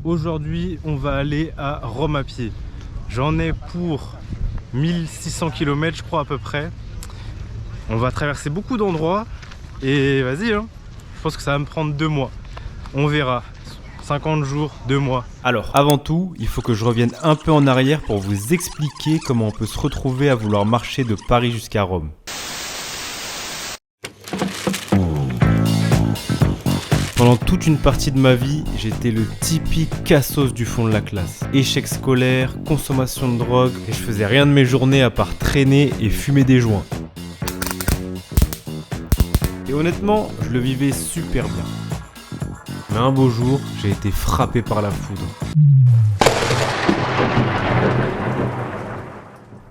Aujourd'hui, on va aller à Rome à pied. J'en ai pour 1600 km, je crois à peu près. On va traverser beaucoup d'endroits et vas-y, hein, je pense que ça va me prendre 2 mois. On verra. 50 jours, 2 mois. Alors, avant tout, il faut que je revienne un peu en arrière pour vous expliquer comment on peut se retrouver à vouloir marcher de Paris jusqu'à Rome. Pendant toute une partie de ma vie, j'étais le typique cassos du fond de la classe. Échec scolaire, consommation de drogue, et je faisais rien de mes journées à part traîner et fumer des joints. Et honnêtement, je le vivais super bien. Mais un beau jour, j'ai été frappé par la foudre.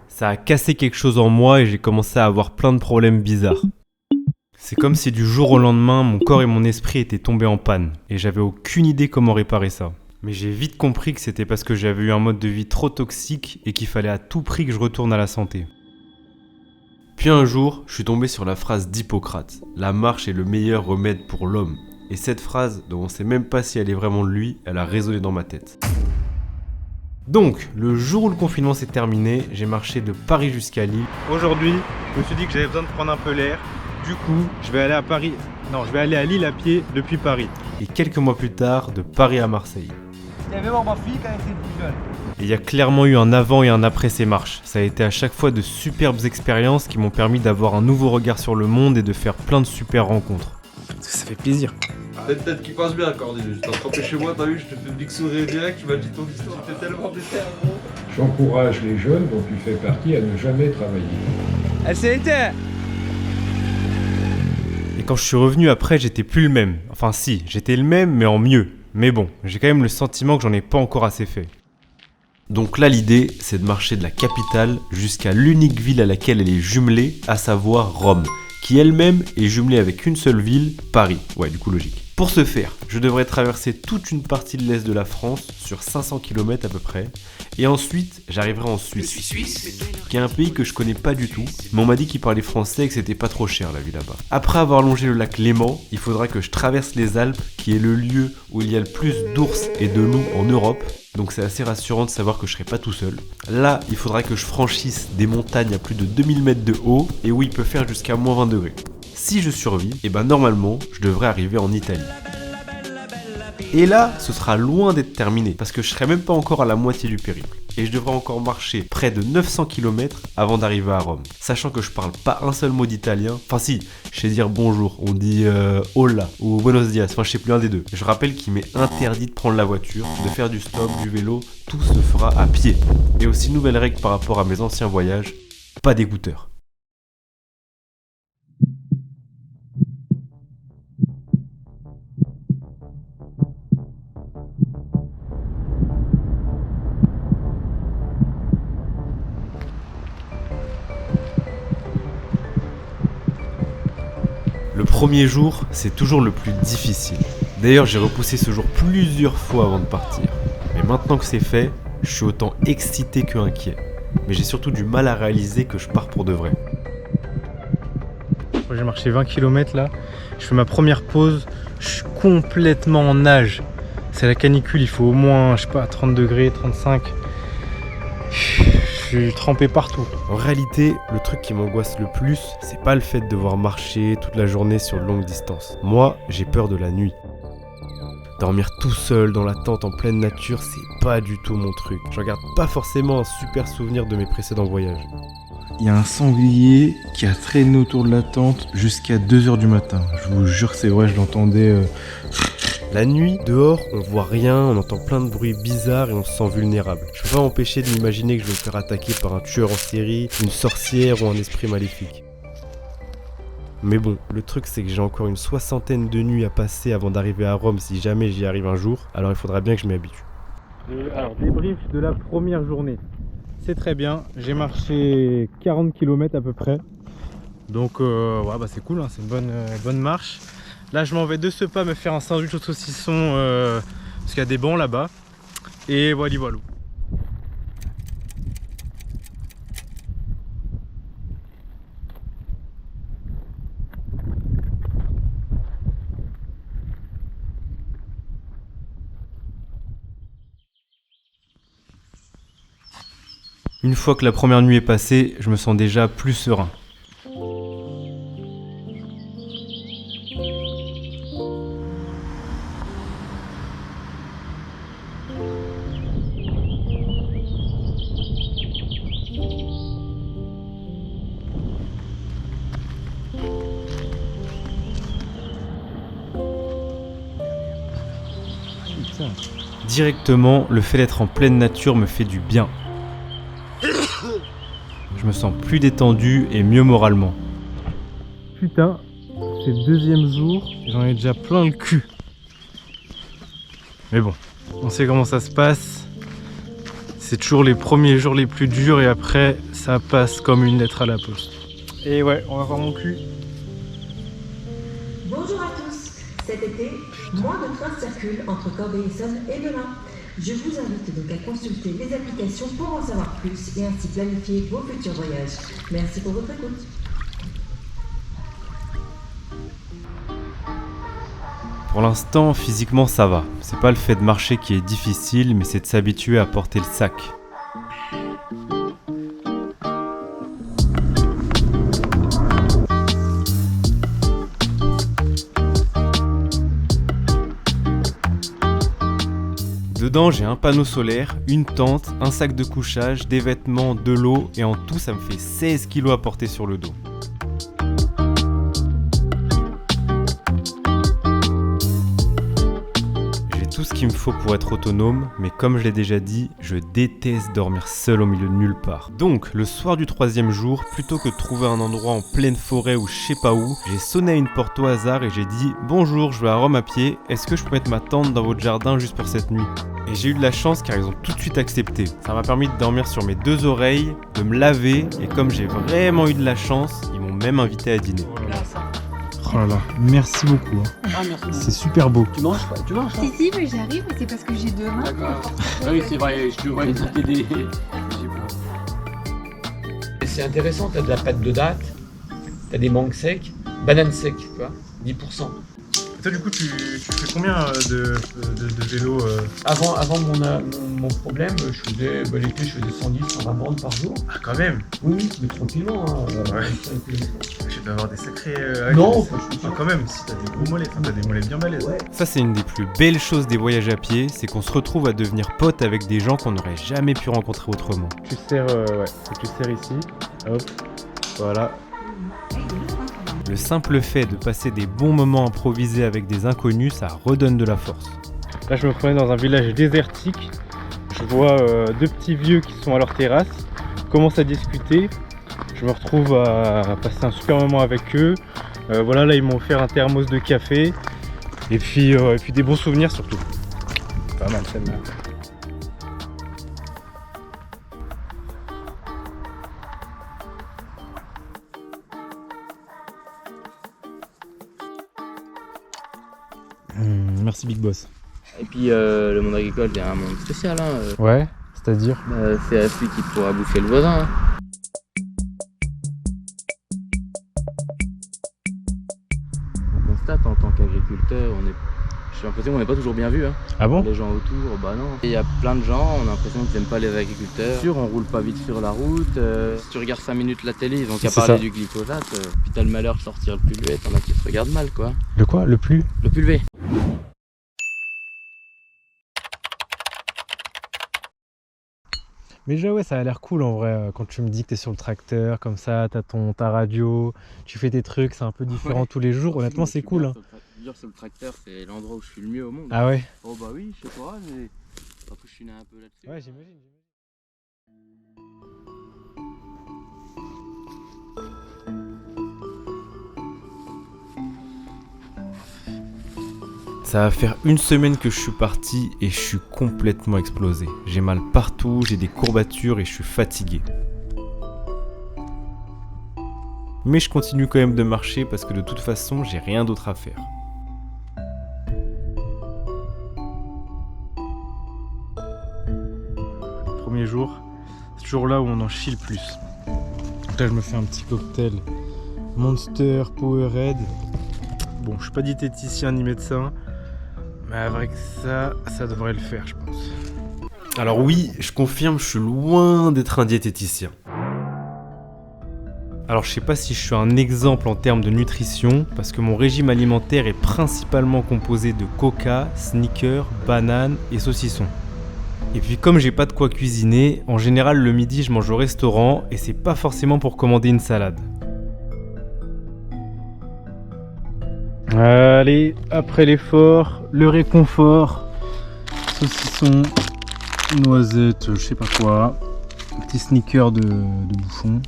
Ça a cassé quelque chose en moi et j'ai commencé à avoir plein de problèmes bizarres. C'est comme si du jour au lendemain, mon corps et mon esprit étaient tombés en panne. Et j'avais aucune idée comment réparer ça. Mais j'ai vite compris que c'était parce que j'avais eu un mode de vie trop toxique et qu'il fallait à tout prix que je retourne à la santé. Puis un jour, je suis tombé sur la phrase d'Hippocrate. La marche est le meilleur remède pour l'homme. Et cette phrase, dont on ne sait même pas si elle est vraiment de lui, elle a résonné dans ma tête. Donc, le jour où le confinement s'est terminé, j'ai marché de Paris jusqu'à Lille. Aujourd'hui, je me suis dit que j'avais besoin de prendre un peu l'air. Du coup, je vais aller à Lille à pied depuis Paris. Et quelques mois plus tard, de Paris à Marseille. Il y avait voir ma fille quand elle était plus jeune. Et il y a clairement eu un avant et un après ces marches. Ça a été à chaque fois de superbes expériences qui m'ont permis d'avoir un nouveau regard sur le monde et de faire plein de super rencontres. Ça fait plaisir. Peut-être qu'il passe bien, Cornelius. T'es trempé chez moi, t'as vu, je te fais une big sourire direct, tu m'as dit ton histoire, tu fais tellement plaisir, gros. J'encourage les jeunes dont tu fais partie à ne jamais travailler. Elle s'est éteinte. Et quand je suis revenu après, j'étais plus le même. Enfin si, j'étais le même mais en mieux. Mais bon, j'ai quand même le sentiment que j'en ai pas encore assez fait. Donc là l'idée, c'est de marcher de la capitale jusqu'à l'unique ville à laquelle elle est jumelée, à savoir Rome, qui elle-même est jumelée avec une seule ville, Paris. Ouais, du coup logique. Pour ce faire, je devrais traverser toute une partie de l'est de la France, sur 500 km à peu près, et ensuite j'arriverai en Suisse, qui est un pays que je connais pas du tout, mais on m'a dit qu'ils parlaient français et que c'était pas trop cher la vie là-bas. Après avoir longé le lac Léman, il faudra que je traverse les Alpes, qui est le lieu où il y a le plus d'ours et de loups en Europe, donc c'est assez rassurant de savoir que je serai pas tout seul. Là, il faudra que je franchisse des montagnes à plus de 2000 mètres de haut, et où il peut faire jusqu'à moins 20 degrés. Si je survis, et ben normalement, je devrais arriver en Italie. Et là, ce sera loin d'être terminé, parce que je serai même pas encore à la moitié du périple. Et je devrais encore marcher près de 900 km avant d'arriver à Rome. Sachant que je parle pas un seul mot d'italien. Enfin si, je sais dire bonjour, on dit hola ou buenos dias, enfin je sais plus un des deux. Je rappelle qu'il m'est interdit de prendre la voiture, de faire du stop, du vélo, tout se fera à pied. Et aussi nouvelle règle par rapport à mes anciens voyages, pas d'écouteurs. Le premier jour, c'est toujours le plus difficile. D'ailleurs, j'ai repoussé ce jour plusieurs fois avant de partir. Mais maintenant que c'est fait, je suis autant excité que inquiet. Mais j'ai surtout du mal à réaliser que je pars pour de vrai. J'ai marché 20 km là, je fais ma première pause, je suis complètement en nage. C'est la canicule, il faut au moins, je sais pas, 30 degrés, 35. Je suis trempé partout. En réalité, le truc qui m'angoisse le plus, c'est pas le fait de devoir marcher toute la journée sur de longues distances. Moi, j'ai peur de la nuit. Dormir tout seul dans la tente en pleine nature, c'est pas du tout mon truc. Je regarde pas forcément un super souvenir de mes précédents voyages. Il y a un sanglier qui a traîné autour de la tente jusqu'à 2h du matin. Je vous jure que c'est vrai, je l'entendais. La nuit, dehors, on voit rien, on entend plein de bruits bizarres et on se sent vulnérable. Je peux pas m'empêcher de m'imaginer que je vais me faire attaquer par un tueur en série, une sorcière ou un esprit maléfique. Mais bon, le truc c'est que j'ai encore une 60aine de nuits à passer avant d'arriver à Rome si jamais j'y arrive un jour, alors il faudra bien que je m'y habitue. Alors, débrief de la première journée. C'est très bien, j'ai marché 40 km à peu près. Donc ouais, bah c'est cool, hein, c'est une bonne marche. Là je m'en vais de ce pas me faire un sandwich au saucisson parce qu'il y a des bancs là-bas. Et voilà. Une fois que la première nuit est passée, je me sens déjà plus serein. Directement, le fait d'être en pleine nature me fait du bien. Je me sens plus détendu et mieux moralement. Putain, c'est le deuxième jour, j'en ai déjà plein le cul. Mais bon, on sait comment ça se passe. C'est toujours les premiers jours les plus durs et après, ça passe comme une lettre à la poste. Et ouais, on va voir mon cul. Bonjour à tous. Cet été, moins de trains circulent entre Corbeil-Essonnes et Melun. Je vous invite donc à consulter les applications pour en savoir plus et ainsi planifier vos futurs voyages. Merci pour votre écoute. Pour l'instant, physiquement ça va. C'est pas le fait de marcher qui est difficile, mais c'est de s'habituer à porter le sac. Dedans, j'ai un panneau solaire, une tente, un sac de couchage, des vêtements, de l'eau et en tout, ça me fait 16 kg à porter sur le dos. J'ai tout ce qu'il me faut pour être autonome, mais comme je l'ai déjà dit, je déteste dormir seul au milieu de nulle part. Donc, le soir du 3e jour, plutôt que de trouver un endroit en pleine forêt ou je sais pas où, j'ai sonné à une porte au hasard et j'ai dit « Bonjour, je vais à Rome à pied, est-ce que je peux mettre ma tente dans votre jardin juste pour cette nuit ?» Et j'ai eu de la chance car ils ont tout de suite accepté. Ça m'a permis de dormir sur mes 2 oreilles, de me laver et comme j'ai vraiment eu de la chance, ils m'ont même invité à dîner. Oh là là, merci beaucoup. Ah, merci. C'est super beau. Tu manges pas? Tu manges? Si, mais j'arrive, mais c'est parce que j'ai 2 mains. D'accord. Oui, c'est vrai, je te vois les aider. C'est intéressant, t'as de la pâte de date, t'as des mangues secs, bananes secs, tu vois, 10%. Toi du coup tu fais combien de vélo Avant mon problème, je faisais, l'été je faisais 110, 120 bandes par jour. Ah quand même. Oui, mais tranquillement. Ouais. Je vais avoir des sacrés... Non, quand même, si t'as des gros mollets, t'as des mollets bien balèzes. Ouais. Ça c'est une des plus belles choses des voyages à pied, c'est qu'on se retrouve à devenir potes avec des gens qu'on n'aurait jamais pu rencontrer autrement. Tu serres, tu serres ici, hop, voilà. Le simple fait de passer des bons moments improvisés avec des inconnus, ça redonne de la force. Là je me promène dans un village désertique, je vois 2 petits vieux qui sont à leur terrasse, commencent à discuter, je me retrouve à passer un super moment avec eux. Voilà, là ils m'ont offert un thermos de café et puis des bons souvenirs surtout. Pas mal celle-là. Merci Big Boss. Et puis le monde agricole, c'est un monde spécial. Ouais, c'est-à-dire c'est celui qui pourra bouffer le voisin. On constate en tant qu'agriculteur, j'ai l'impression qu'on n'est pas toujours bien vu. Ah bon? Les gens autour, bah non. Il y a plein de gens, on a l'impression qu'ils n'aiment pas les agriculteurs. Sûr, on roule pas vite sur la route. Si tu regardes 5 minutes la télé, ils ont qu'à parler du glyphosate. Puis t'as le malheur de sortir le pulvé, t'en as qui se regardent mal quoi. Le quoi? Le plus? Le pulvé. Mais déjà ouais, ça a l'air cool en vrai, quand tu me dis que t'es sur le tracteur, comme ça, t'as ta radio, tu fais tes trucs, c'est un peu différent tous les jours, honnêtement c'est cool. Dire sur le tracteur, c'est l'endroit où je suis le mieux au monde. Ah ouais? Oh bah oui, je sais pas, mais après je suis né un peu là-dessus. Ouais, j'imagine. Ça va faire 1 semaine que je suis parti et je suis complètement explosé. J'ai mal partout, j'ai des courbatures et je suis fatigué. Mais je continue quand même de marcher parce que de toute façon, j'ai rien d'autre à faire. Premier jour, c'est toujours là où on en chie le plus. Donc là je me fais un petit cocktail Monster Powerade. Bon, je suis pas diététicien ni médecin, mais avec ça, ça devrait le faire je pense. Alors oui, je confirme, je suis loin d'être un diététicien. Alors je sais pas si je suis un exemple en termes de nutrition, parce que mon régime alimentaire est principalement composé de coca, sneakers, bananes et saucissons. Et puis comme j'ai pas de quoi cuisiner, en général le midi je mange au restaurant et c'est pas forcément pour commander une salade. Allez, après l'effort, le réconfort, saucisson, noisettes, je sais pas quoi, petit sneaker de bouffon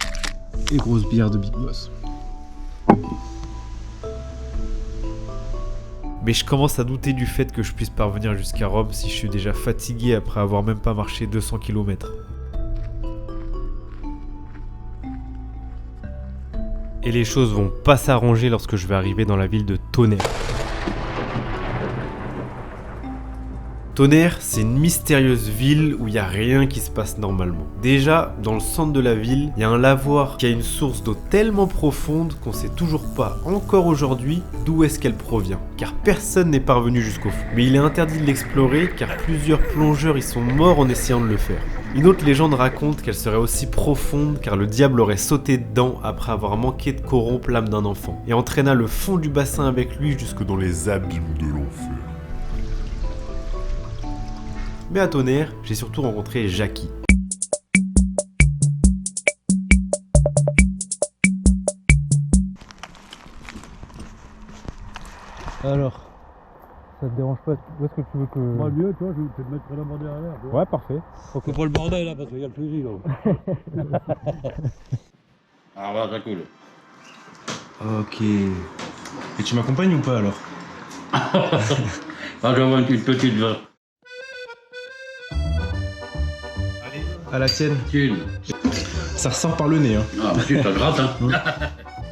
et grosse bière de Big Boss. Mais je commence à douter du fait que je puisse parvenir jusqu'à Rome si je suis déjà fatigué après avoir même pas marché 200 km. Et les choses vont pas s'arranger lorsque je vais arriver dans la ville de Tonnerre. Tonnerre, c'est une mystérieuse ville où il n'y a rien qui se passe normalement. Déjà, dans le centre de la ville, il y a un lavoir qui a une source d'eau tellement profonde qu'on sait toujours pas, encore aujourd'hui, d'où est-ce qu'elle provient. Car personne n'est parvenu jusqu'au fond. Mais il est interdit de l'explorer car plusieurs plongeurs y sont morts en essayant de le faire. Une autre légende raconte qu'elle serait aussi profonde car le diable aurait sauté dedans après avoir manqué de corrompre l'âme d'un enfant et entraîna le fond du bassin avec lui jusque dans les abîmes de l'enfer. Mais à Tonnerre, j'ai surtout rencontré Jackie. Alors, ça te dérange pas? Où est-ce que tu veux que... Moi, mieux, toi, je vais te mettre vraiment derrière. Ouais, parfait. Faut pas le bordel, là, parce qu'il y a le fusil, là. Ah, voilà, ça coule. Ok. Et tu m'accompagnes ou pas alors? Ah, j'envoie une petite vache. À la tienne. Une. Ça ressort par le nez, hein. Ah, mais si, ça gratte, hein.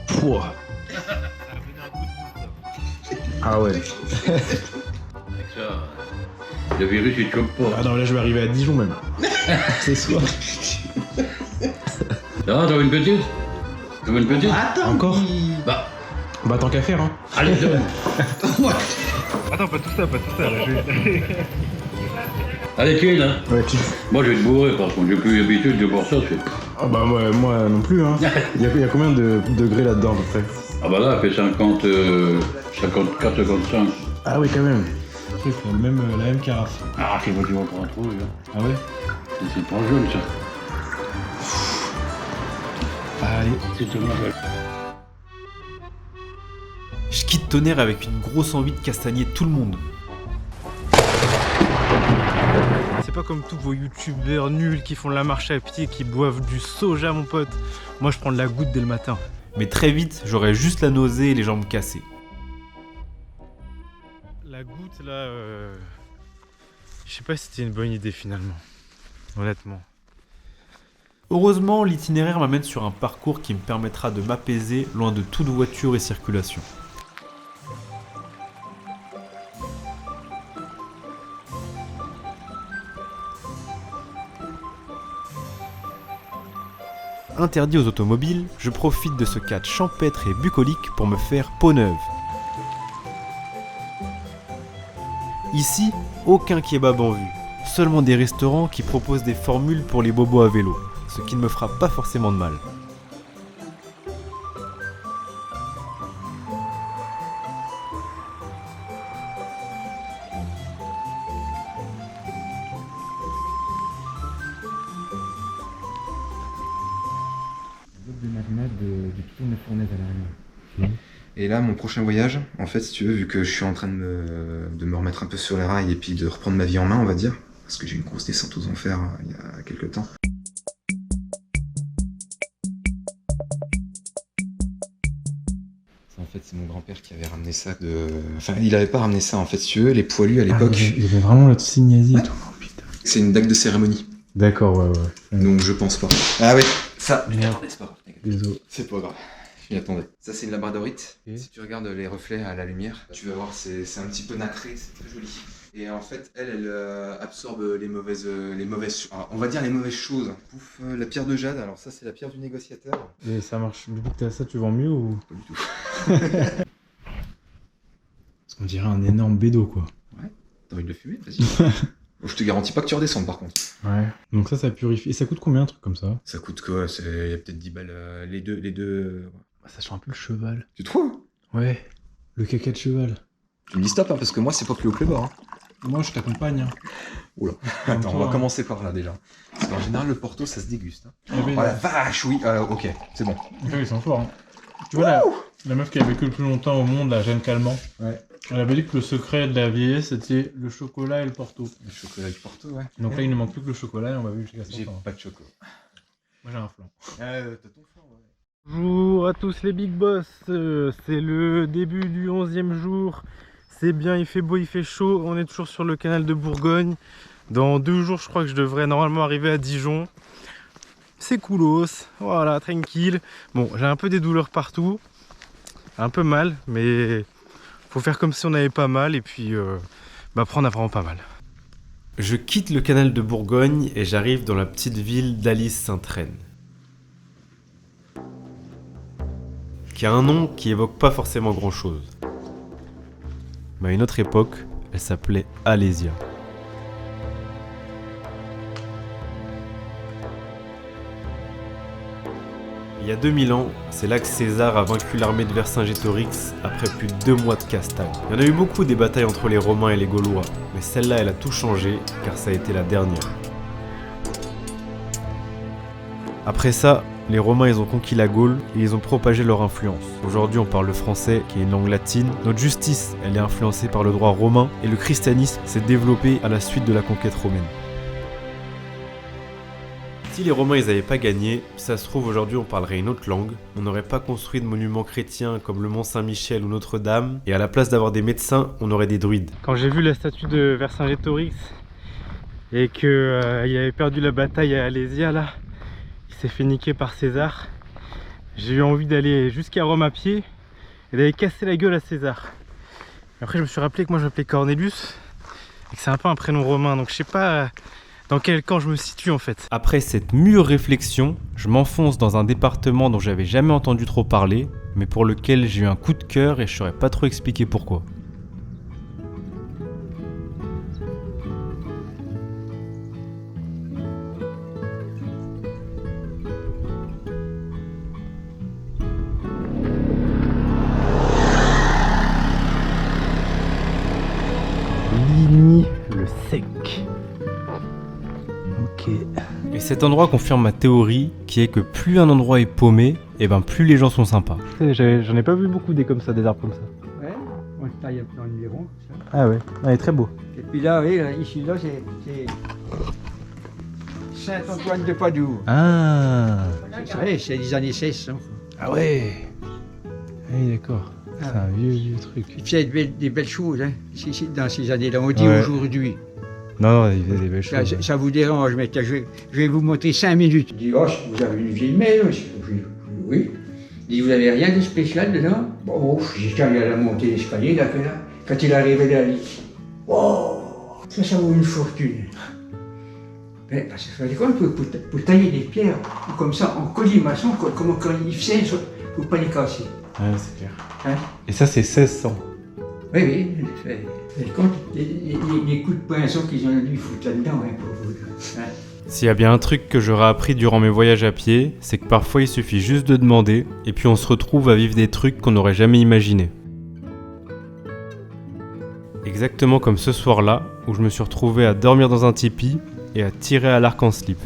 Pouah. Ah ouais. Avec ça, le virus, il te chope pas. Ah non, là je vais arriver à Dijon même. C'est soir. Ah, t'as une petite? Tu veux une petite? Attends. Encore? Bah tant qu'à faire, hein. Allez, donne. Attends, pas tout ça, là, Allez, kill, hein. Ouais, tu... Moi, je vais te bourrer, parce que j'ai plus l'habitude de boire ça, c'est... Ah bah moi non plus, hein. Il y a combien de degrés là-dedans à peu près? Ah bah là, elle fait 54, 55. Ah oui, quand même. C'est la même carafe. Ah, c'est pas tu vas encore en trouver, là. Ah ouais? C'est pas jaune, ça. Allez. C'est tout mal. Je quitte Tonnerre avec une grosse envie de castagner tout le monde. C'est pas comme tous vos youtubeurs nuls qui font de la marche à pied, qui boivent du soja, mon pote. Moi, je prends de la goutte dès le matin. Mais très vite, j'aurais juste la nausée et les jambes cassées. La goutte, là, je sais pas si c'était une bonne idée finalement. Honnêtement. Heureusement, l'itinéraire m'amène sur un parcours qui me permettra de m'apaiser loin de toute voiture et circulation. Interdit aux automobiles, je profite de ce cadre champêtre et bucolique pour me faire peau neuve. Ici, aucun kebab en vue, seulement des restaurants qui proposent des formules pour les bobos à vélo, ce qui ne me fera pas forcément de mal. Et là, mon prochain voyage, en fait, si tu veux, vu que je suis en train de me remettre un peu sur les rails et puis de reprendre ma vie en main, on va dire, parce que j'ai eu une grosse descente aux enfers il y a quelques temps. En fait, c'est mon grand-père qui avait ramené ça de... Enfin, il avait pas ramené ça, en fait, si tu veux, les poilus à l'époque. Il y avait vraiment la Tussignasie et tout. Oh, putain. C'est une dague de cérémonie. D'accord, ouais. Donc je pense pas. Ah ouais, ça. Merde. C'est pas grave. Désolé. C'est pas grave. Je m'y attendais. Ça, c'est une labradorite. Okay. Si tu regardes les reflets à la lumière, tu vas voir, c'est un petit peu nacré, c'est très joli. Et en fait, elle absorbe les mauvaises, on va dire les mauvaises choses. Pouf, la pierre de jade. Alors ça, c'est la pierre du négociateur. Et ça marche. Du coup, que t'as ça, tu vends mieux ou pas du tout? Parce qu'on dirait un énorme bédo, quoi. Ouais. T'as envie de le fumer? Vas-y. Je te garantis pas que tu redescendes par contre. Ouais. Donc ça purifie. Et ça coûte combien un truc comme ça? Ça coûte quoi? Il y a peut-être 10 balles les deux. Ça sent un peu le cheval. Tu trouves? Ouais. Le caca de cheval. Tu me dis stop, hein, parce que moi c'est pas plus haut que le bord. Hein. Moi je t'accompagne. Hein. Oula. Attends, on va commencer par là déjà. Parce qu'en général le Porto ça se déguste. Hein. Oh la vache, oui. Ok, c'est bon. Ils sont forts. Hein. Tu vois la meuf qui a vécu le plus longtemps au monde, la Jeanne Calment. Ouais. Elle avait dit que le secret de la vieillesse c'était le chocolat et le Porto. Le chocolat et le Porto, ouais. Donc là il ne manque plus que le chocolat et on va vivre jusqu'à 100 ans. J'ai pas de chocolat. Moi j'ai un flan. T'as ton flan, ouais. Bonjour à tous les big boss, c'est le début du 11e jour, c'est bien, il fait beau, il fait chaud, on est toujours sur le canal de Bourgogne. Dans 2 jours je crois que je devrais normalement arriver à Dijon. C'est coolos, voilà, tranquille. Bon, j'ai un peu des douleurs partout, un peu mal, mais faut faire comme si on n'avait pas mal et puis après on a vraiment pas mal. Je quitte le canal de Bourgogne et j'arrive dans la petite ville d'Alys-Sainte-Reine. Qui a un nom qui évoque pas forcément grand chose. Mais à une autre époque, elle s'appelait Alésia. Il y a 2000 ans, c'est là que César a vaincu l'armée de Vercingétorix après plus de 2 mois de castagne. Il y en a eu beaucoup des batailles entre les Romains et les Gaulois, mais celle-là elle a tout changé car ça a été la dernière. Après ça, les Romains ils ont conquis la Gaule et ils ont propagé leur influence. Aujourd'hui on parle le français qui est une langue latine. Notre justice elle est influencée par le droit romain et le christianisme s'est développé à la suite de la conquête romaine. Si les Romains ils avaient pas gagné, ça se trouve aujourd'hui on parlerait une autre langue, on n'aurait pas construit de monuments chrétiens comme le Mont Saint-Michel ou Notre-Dame, et à la place d'avoir des médecins, on aurait des druides. Quand j'ai vu la statue de Vercingétorix et qu'il avait perdu la bataille à Alésia là, il s'est fait niquer par César, j'ai eu envie d'aller jusqu'à Rome à pied et d'aller casser la gueule à César. Et après je me suis rappelé que moi je m'appelais Cornelius et que c'est un peu un prénom romain, donc je sais pas dans quel camp je me situe en fait. Après cette mûre réflexion, je m'enfonce dans un département dont j'avais jamais entendu trop parler, mais pour lequel j'ai eu un coup de cœur et je saurais pas trop expliquer pourquoi. Ligny le Sec. Ok. Et cet endroit confirme ma théorie qui est que plus un endroit est paumé, et ben plus les gens sont sympas. J'en ai pas vu beaucoup des comme ça, des arbres comme ça. Ouais, on le taille dans le miron. Ah ouais, il est très beau. Et puis là, oui, ici, là, c'est Saint-Antoine de Padoue. Ah. C'est les années 1600. Ah ouais. Oui, d'accord. C'est un vieux truc. Il faisait des belles choses, hein, dans ces années-là. On dit aujourd'hui. Non, il faisait des belles choses. Ça vous dérange, mais je vais vous montrer 5 minutes. Il dit, oh, vous avez une vieille maison. Oui. Il dit, vous n'avez rien de spécial dedans? Bon, j'ai quand il a monté l'escalier, là, quand il est arrivé là, il dit, wow, ça vaut une fortune. Mais parce qu'il fallait quoi pour tailler des pierres, comme ça, en colimaçon, comme quand il faisait, pour ne pas les casser. Ouais, c'est clair. Hein? Et ça, c'est 1600. Oui. Les coups de pinceau qu'ils ont dû foutre là-dedans, hein, pour vous. Hein? S'il y a bien un truc que j'aurais appris durant mes voyages à pied, c'est que parfois il suffit juste de demander, et puis on se retrouve à vivre des trucs qu'on n'aurait jamais imaginés. Exactement comme ce soir-là, où je me suis retrouvé à dormir dans un tipi et à tirer à l'arc en slip.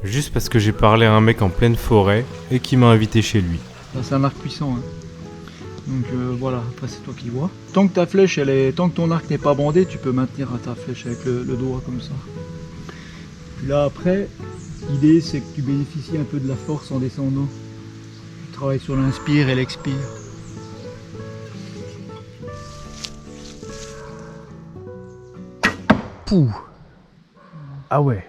Juste parce que j'ai parlé à un mec en pleine forêt et qui m'a invité chez lui. C'est un arc puissant. Hein. Donc voilà, après c'est toi qui vois. Tant que ta flèche, tant que ton arc n'est pas bandé, tu peux maintenir ta flèche avec le doigt comme ça. Puis là après, l'idée c'est que tu bénéficies un peu de la force en descendant. Tu travailles sur l'inspire et l'expire. Pouh. Ah ouais.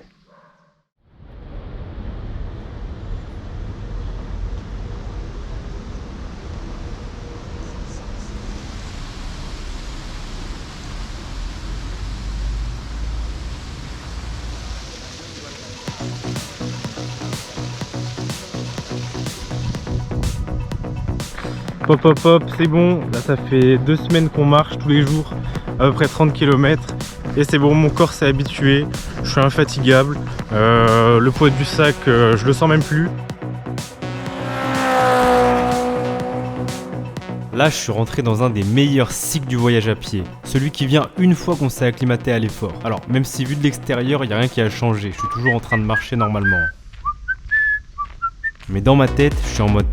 Hop, c'est bon. Là, ça fait 2 semaines qu'on marche tous les jours. à peu près 30 km. Et c'est bon, mon corps s'est habitué, je suis infatigable. Le poids du sac, je le sens même plus. Là, je suis rentré dans un des meilleurs cycles du voyage à pied. Celui qui vient une fois qu'on s'est acclimaté à l'effort. Alors, même si vu de l'extérieur, il n'y a rien qui a changé. Je suis toujours en train de marcher normalement. Mais dans ma tête, je suis en mode...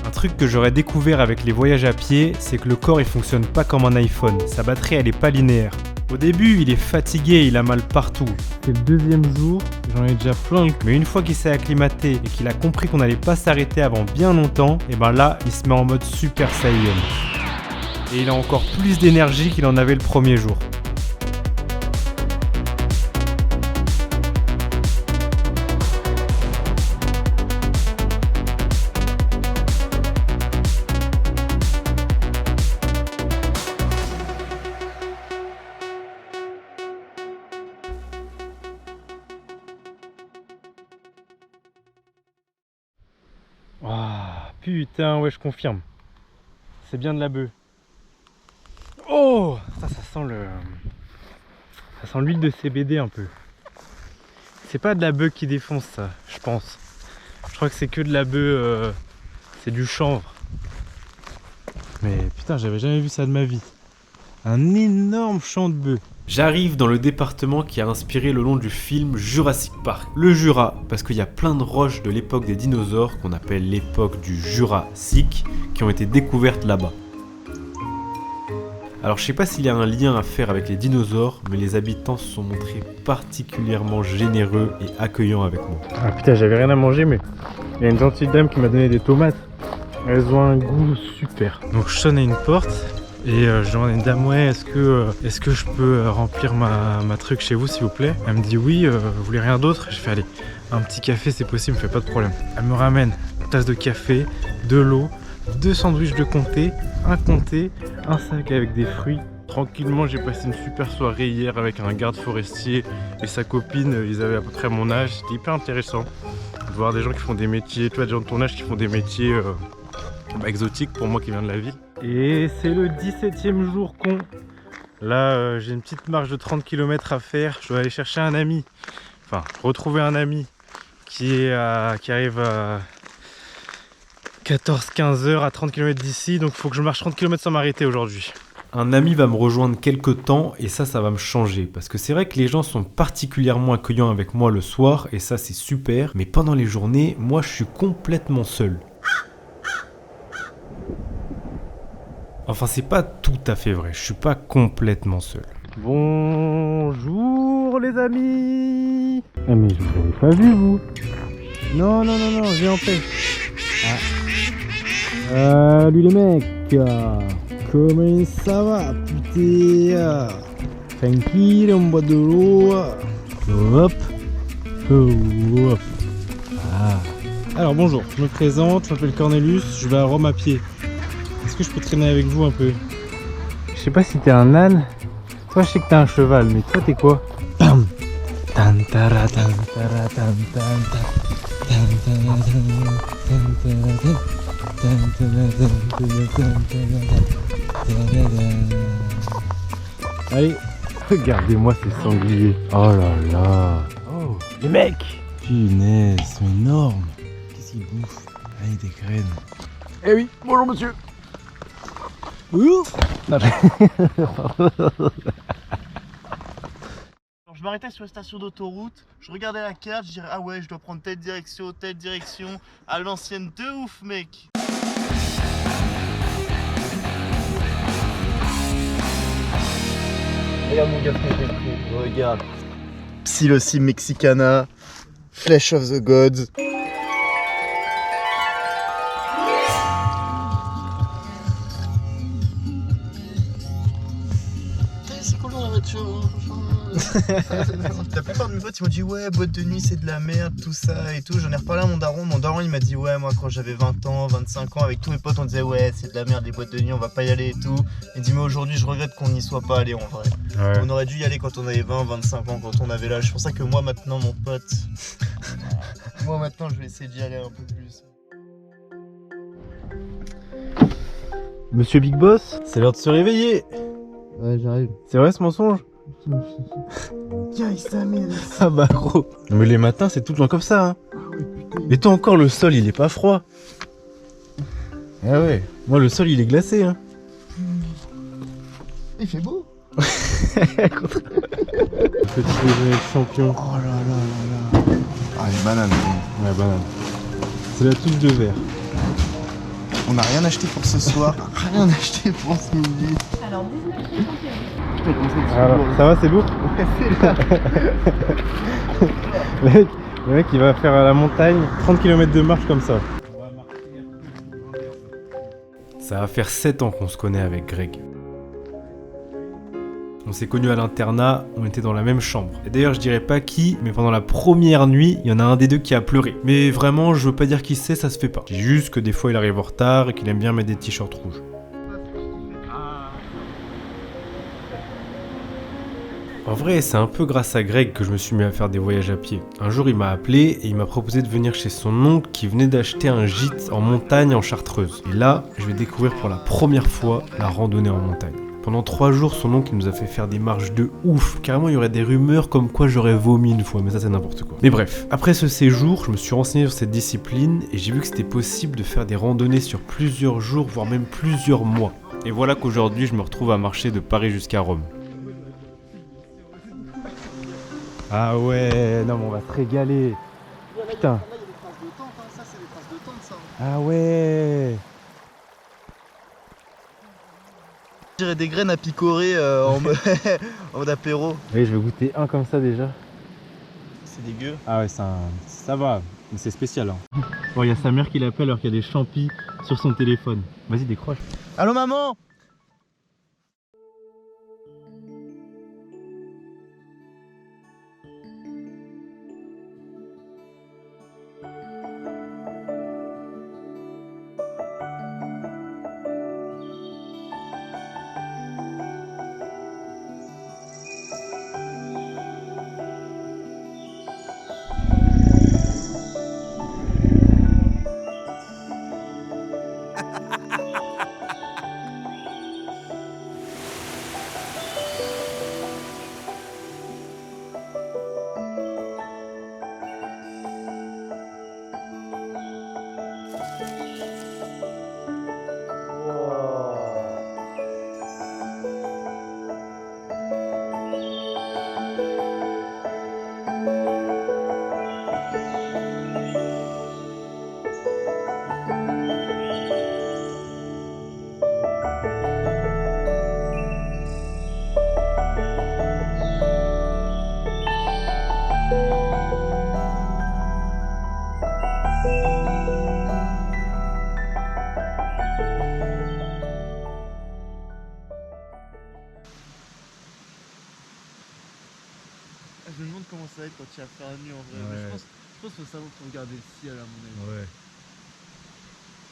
Un truc que j'aurais découvert avec les voyages à pied, c'est que le corps il fonctionne pas comme un iPhone. Sa batterie elle est pas linéaire. Au début, il est fatigué, il a mal partout. C'est le deuxième jour, j'en ai déjà plein le cul. Mais une fois qu'il s'est acclimaté et qu'il a compris qu'on n'allait pas s'arrêter avant bien longtemps, et ben là, il se met en mode Super Saiyan. Et il a encore plus d'énergie qu'il en avait le premier jour. Putain, ouais, je confirme. C'est bien de la bœuf. Oh, ça sent le... Ça sent l'huile de CBD un peu. C'est pas de la bœuf qui défonce ça, je pense. Je crois que c'est que de la bœuf... c'est du chanvre. Mais putain, j'avais jamais vu ça de ma vie. Un énorme champ de bœuf. J'arrive dans le département qui a inspiré le nom du film Jurassic Park. Le Jura, parce qu'il y a plein de roches de l'époque des dinosaures, qu'on appelle l'époque du Jurassique, qui ont été découvertes là-bas. Alors je sais pas s'il y a un lien à faire avec les dinosaures, mais les habitants se sont montrés particulièrement généreux et accueillants avec moi. Ah putain, j'avais rien à manger, mais il y a une gentille dame qui m'a donné des tomates. Elles ont un goût super. Donc je sonne à une porte. Et je demande à une dame, ouais, est-ce que je peux remplir ma truc chez vous s'il vous plaît? Elle me dit oui, vous voulez rien d'autre? Je fais allez, un petit café c'est possible, fait pas de problème. Elle me ramène une tasse de café, de l'eau, 2 sandwichs de comté, un comté, un sac avec des fruits. Tranquillement, j'ai passé une super soirée hier avec un garde forestier et sa copine, ils avaient à peu près mon âge, c'était hyper intéressant de voir des gens qui font des métiers, tu vois, des gens de ton âge qui font des métiers exotiques pour moi qui viens de la ville. Et c'est le 17e jour con. Là, j'ai une petite marche de 30 km à faire. Je dois aller chercher un ami. Enfin, retrouver un ami qui arrive à 14-15 heures à 30 km d'ici. Donc, il faut que je marche 30 km sans m'arrêter aujourd'hui. Un ami va me rejoindre quelque temps et ça va me changer. Parce que c'est vrai que les gens sont particulièrement accueillants avec moi le soir et ça, c'est super. Mais pendant les journées, moi, je suis complètement seul. Enfin, c'est pas tout à fait vrai, je suis pas complètement seul. Bonjour les amis. Ah mais je vous avais pas vu vous. Non, viens en paix. Salut les mecs. Comment ça va putain? Tranquille, on boit de l'eau. Hop. Hop. Ah. Alors bonjour, je me présente, je m'appelle Cornelius, je vais à Rome à pied. Est-ce que je peux traîner avec vous un peu? Je sais pas si t'es un âne. Toi je sais que t'es un cheval, mais toi t'es quoi? Allez, regardez-moi ces sangliers. Oh là là. Oh, les mecs. Punaise, ils sont énormes. Qu'est-ce qu'ils bouffent? Allez, des graines. Eh oui, bonjour monsieur. Ouf. Je m'arrêtais sur une station d'autoroute, je regardais la carte, je dirais ah ouais je dois prendre telle direction, à l'ancienne de ouf mec. Regarde mon gars ce que j'ai pris, regarde. Psilocybe mexicana, Flesh of the Gods. C'est cool dans la voiture. La plupart de mes potes ils m'ont dit ouais boîte de nuit c'est de la merde tout ça et tout. J'en ai reparlé à mon daron il m'a dit ouais moi quand j'avais 20 ans, 25 ans avec tous mes potes on disait ouais c'est de la merde les boîtes de nuit on va pas y aller et tout. Il dit mais aujourd'hui je regrette qu'on n'y soit pas allé en vrai. Ouais. On aurait dû y aller quand on avait 20, 25 ans, quand on avait l'âge. C'est pour ça que moi maintenant mon pote, moi maintenant je vais essayer d'y aller un peu plus. Monsieur Big Boss, c'est l'heure de se réveiller. Ouais, j'arrive. C'est vrai ce mensonge? Tiens, il s'amène. Ah bah gros. Mais les matins c'est tout le temps comme ça hein. Mais toi encore le sol il est pas froid. Ah ouais. Moi le sol il est glacé hein. Il fait beau. Petit déjeuner de champion. Oh là là là là. Ah, les bananes. Ouais banane. C'est la touche de verre. On n'a rien acheté pour ce soir, rien acheté pour ce midi. Alors 19,51. Alors, ça va, c'est lourd? Ouais, c'est là. le mec il va faire à la montagne 30 km de marche comme ça. Ça va faire 7 ans qu'on se connaît avec Greg. On s'est connus à l'internat, on était dans la même chambre. Et d'ailleurs je dirais pas qui, mais pendant la première nuit, il y en a un des deux qui a pleuré. Mais vraiment, je veux pas dire qui c'est, ça se fait pas. Je dis juste que des fois il arrive en retard et qu'il aime bien mettre des t-shirts rouges. En vrai, c'est un peu grâce à Greg que je me suis mis à faire des voyages à pied. Un jour, il m'a appelé et il m'a proposé de venir chez son oncle qui venait d'acheter un gîte en montagne en Chartreuse. Et là, je vais découvrir pour la première fois la randonnée en montagne. Pendant 3 jours, son oncle nous a fait faire des marches de ouf. Carrément, il y aurait des rumeurs comme quoi j'aurais vomi une fois, mais ça c'est n'importe quoi. Mais bref, après ce séjour, je me suis renseigné sur cette discipline et j'ai vu que c'était possible de faire des randonnées sur plusieurs jours, voire même plusieurs mois. Et voilà qu'aujourd'hui, je me retrouve à marcher de Paris jusqu'à Rome. Ah ouais, non mais on va se régaler. Putain. Ah ouais. Je dirais des graines à picorer en mode apéro. Oui, je vais goûter un comme ça déjà. C'est dégueu. Ah ouais, ça va, mais c'est spécial. Hein. Bon, il y a sa mère qui l'appelle alors qu'il y a des champis sur son téléphone. Vas-y, décroche. Allô maman? Je me demande comment ça va être quand tu vas faire la nuit en vrai. Ouais. Je pense qu'il faut savoir pour regarder le ciel à mon avis. Ouais.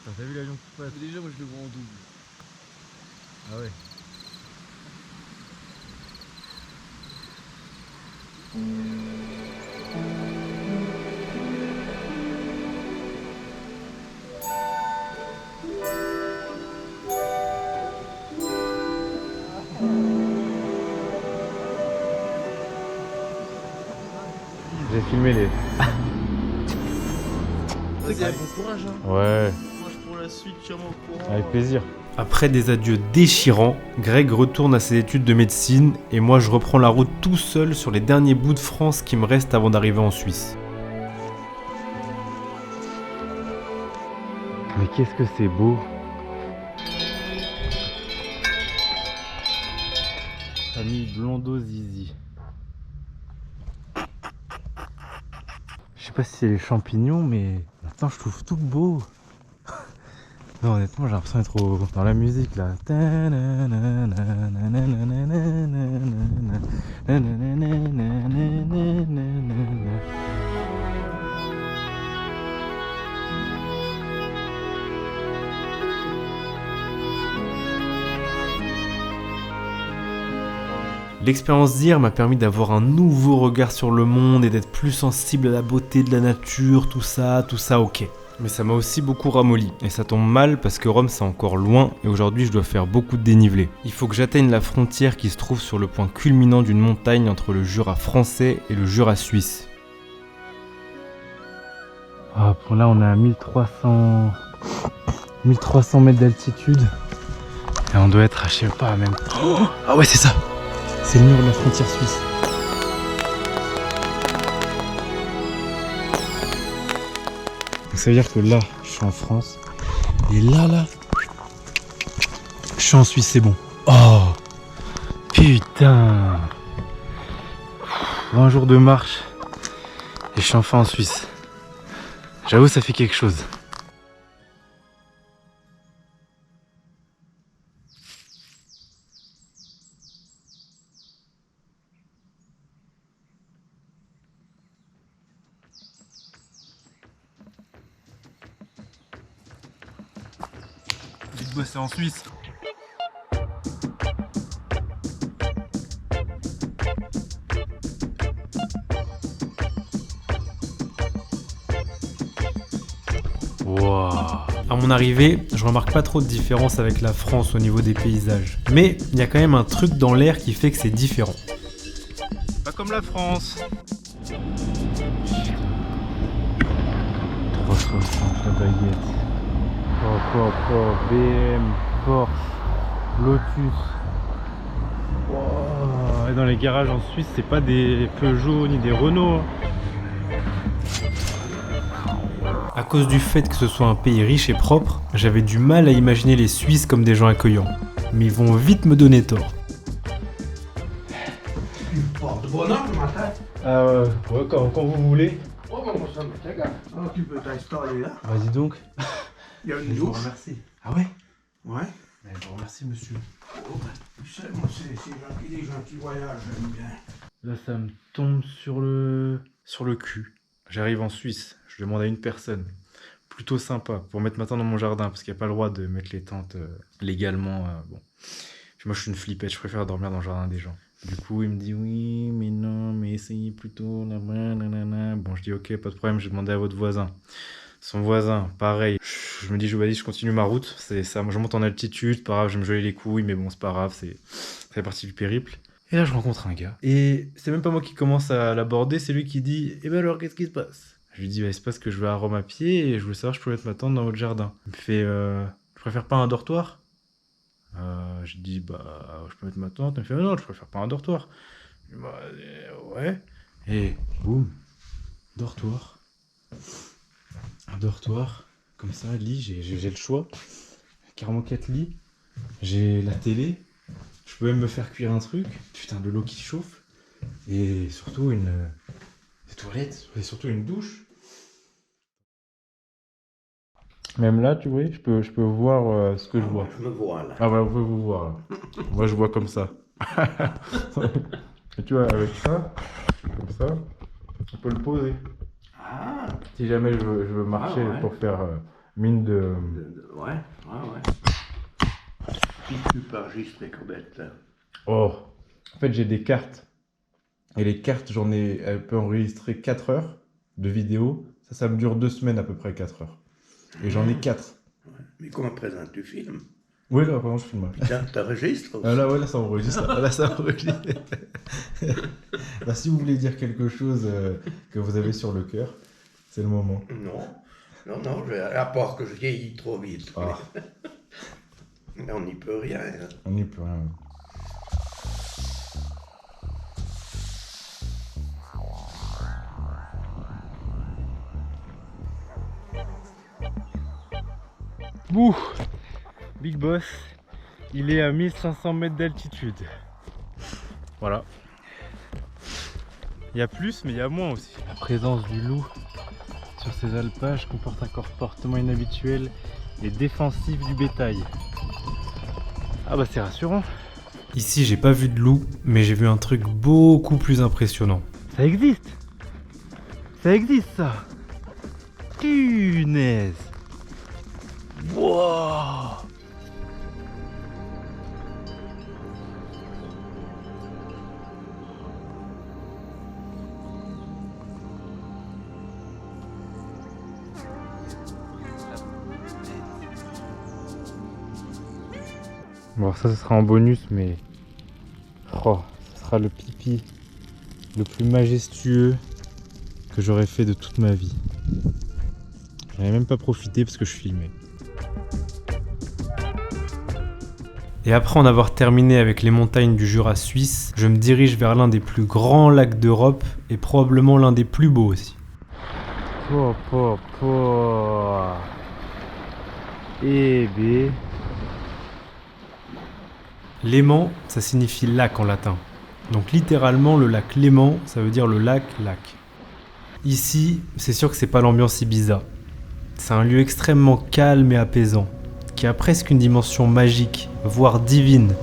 T'as vu l'avion qui passe? Mais déjà moi je le vois en double. Ah ouais. J'ai filmé les... Vas-y, bon courage hein. Ouais. Courage pour la suite, tiens-moi au courant. Avec plaisir. Après des adieux déchirants, Greg retourne à ses études de médecine et moi je reprends la route tout seul sur les derniers bouts de France qui me restent avant d'arriver en Suisse. Mais qu'est-ce que c'est beau. Famille Blondeau-Zizi. Je sais pas si c'est les champignons, mais maintenant je trouve tout beau. Non, honnêtement, j'ai l'impression d'être dans la musique là. L'expérience d'hier m'a permis d'avoir un nouveau regard sur le monde et d'être plus sensible à la beauté de la nature, tout ça ok. Mais ça m'a aussi beaucoup ramolli, et ça tombe mal parce que Rome c'est encore loin et aujourd'hui je dois faire beaucoup de dénivelé. Il faut que j'atteigne la frontière qui se trouve sur le point culminant d'une montagne entre le Jura français et le Jura suisse. Ah, pour là on est à 1300 mètres d'altitude et on doit être à je sais pas même. Oh, ah ouais c'est ça, c'est le mur de la frontière suisse. Donc ça veut dire que là je suis en France et là je suis en Suisse, c'est bon. Oh putain, 20 jours de marche et je suis enfin en Suisse. J'avoue, ça fait quelque chose. Vite bosser en Suisse. Wow. À mon arrivée, je remarque pas trop de différence avec la France au niveau des paysages. Mais il y a quand même un truc dans l'air qui fait que c'est différent. Pas comme la France. Trop la baguette. BM, Porsche, Lotus. Wow. Et dans les garages en Suisse, c'est pas des Peugeot ni des Renault. À cause du fait que ce soit un pays riche et propre, j'avais du mal à imaginer les Suisses comme des gens accueillants. Mais ils vont vite me donner tort. Une porte bonheur le matin. Ah ouais, quand vous voulez. Oh bon, ça me regarde. Oh, tu peux t'installer là. Vas-y donc. Il y a une Je vous douche. remercie. Ah ouais? Ouais. Mais je vous remercie monsieur. Oh, bah, tu sais, moi c'est gentil, les gentils voyages, j'aime bien. Là ça me tombe sur le cul. J'arrive en Suisse, je demande à une personne, plutôt sympa, pour mettre ma tente dans mon jardin, parce qu'il n'y a pas le droit de mettre les tentes légalement. Bon. Puis moi je suis une flippette, je préfère dormir dans le jardin des gens. Du coup il me dit oui, mais non, mais essayez plutôt là-bas, nanana. Bon je dis ok, pas de problème, j'ai demandé à votre voisin. Son voisin, pareil. Je me dis, vas-y, je continue ma route. C'est ça, moi je monte en altitude, c'est pas grave, je vais me geler les couilles, mais bon, c'est pas grave, ça fait partie du périple. Et là, je rencontre un gars. Et c'est même pas moi qui commence à l'aborder, c'est lui qui dit, eh ben alors, qu'est-ce qui se passe? Je lui dis, bah, il se passe que je vais à Rome à pied et je voulais savoir si je peux mettre ma tente dans votre jardin. Il me fait, je préfère pas un dortoir? Je dis, bah, je peux mettre ma tente. Il me fait, non, je préfère pas un dortoir. Je dis, bah, ouais. Et boum, dortoir. Un dortoir, comme ça, lit, j'ai le choix. Carrément 4 lits. J'ai la télé. Je peux même me faire cuire un truc. Putain, de l'eau qui chauffe. Et surtout des toilettes. Et surtout une douche. Même là, tu vois, je peux voir ce que je vois. Je me vois là. Ah ouais, on peut vous voir là. Moi, je vois comme ça. Et tu vois, avec ça, comme ça, on peut le poser. Ah. Si jamais je veux marcher pour faire mine de... Ouais. Qui tu peux enregistrer comme bête là? Oh, en fait j'ai des cartes. Et les cartes, elles peuvent enregistrer 4 heures de vidéo. Ça me dure 2 semaines à peu près, 4 heures. Et j'en ai 4. Ouais. Mais comment présentes tu filmes? Oui, là, vraiment, je filme. Putain, t'enregistres aussi. Ah là, ouais, là, ça enregistre. Là, ça enregistre. Bah, si vous voulez dire quelque chose que vous avez sur le cœur, c'est le moment. Non, à part que je vieillis trop vite. Ah. Mais on n'y peut rien. Hein. On n'y peut rien. Bouh, Big Boss, il est à 1500 mètres d'altitude. Voilà. Il y a plus, mais il y a moins aussi. La présence du loup sur ces alpages comporte un comportement inhabituel et défensif du bétail. Ah bah c'est rassurant. Ici, j'ai pas vu de loup, mais j'ai vu un truc beaucoup plus impressionnant. Ça existe. Ça existe ça. Punaise. Wow. Bon, ça ce sera en bonus, mais oh, ce sera le pipi le plus majestueux que j'aurais fait de toute ma vie. J'en ai même pas profité parce que je filmais. Et après en avoir terminé avec les montagnes du Jura suisse, je me dirige vers l'un des plus grands lacs d'Europe et probablement l'un des plus beaux aussi. Eh bé. Léman, ça signifie lac en latin. Donc littéralement, le lac Léman, ça veut dire le lac. Ici, c'est sûr que c'est pas l'ambiance Ibiza. C'est un lieu extrêmement calme et apaisant, qui a presque une dimension magique, voire divine.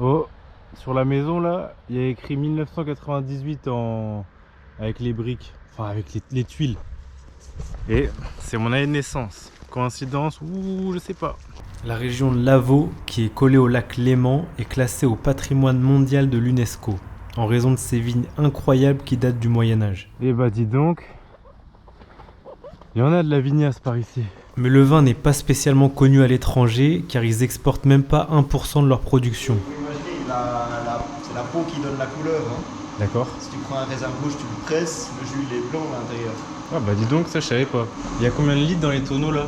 Oh, sur la maison là, il y a écrit 1998 avec les briques, enfin avec les tuiles. Et c'est mon année de naissance. Coïncidence ou je sais pas. La région de Lavaux, qui est collée au lac Léman, est classée au patrimoine mondial de l'UNESCO, en raison de ses vignes incroyables qui datent du Moyen-Âge. Et bah dis donc, il y en a de la vignasse par ici. Mais le vin n'est pas spécialement connu à l'étranger, car ils exportent même pas 1% de leur production. C'est la peau qui donne la couleur. Hein. D'accord. Si tu prends un raisin rouge, tu le presses, le jus il est blanc à l'intérieur. Ah bah dis donc, ça je savais pas. Il y a combien de litres dans les tonneaux là?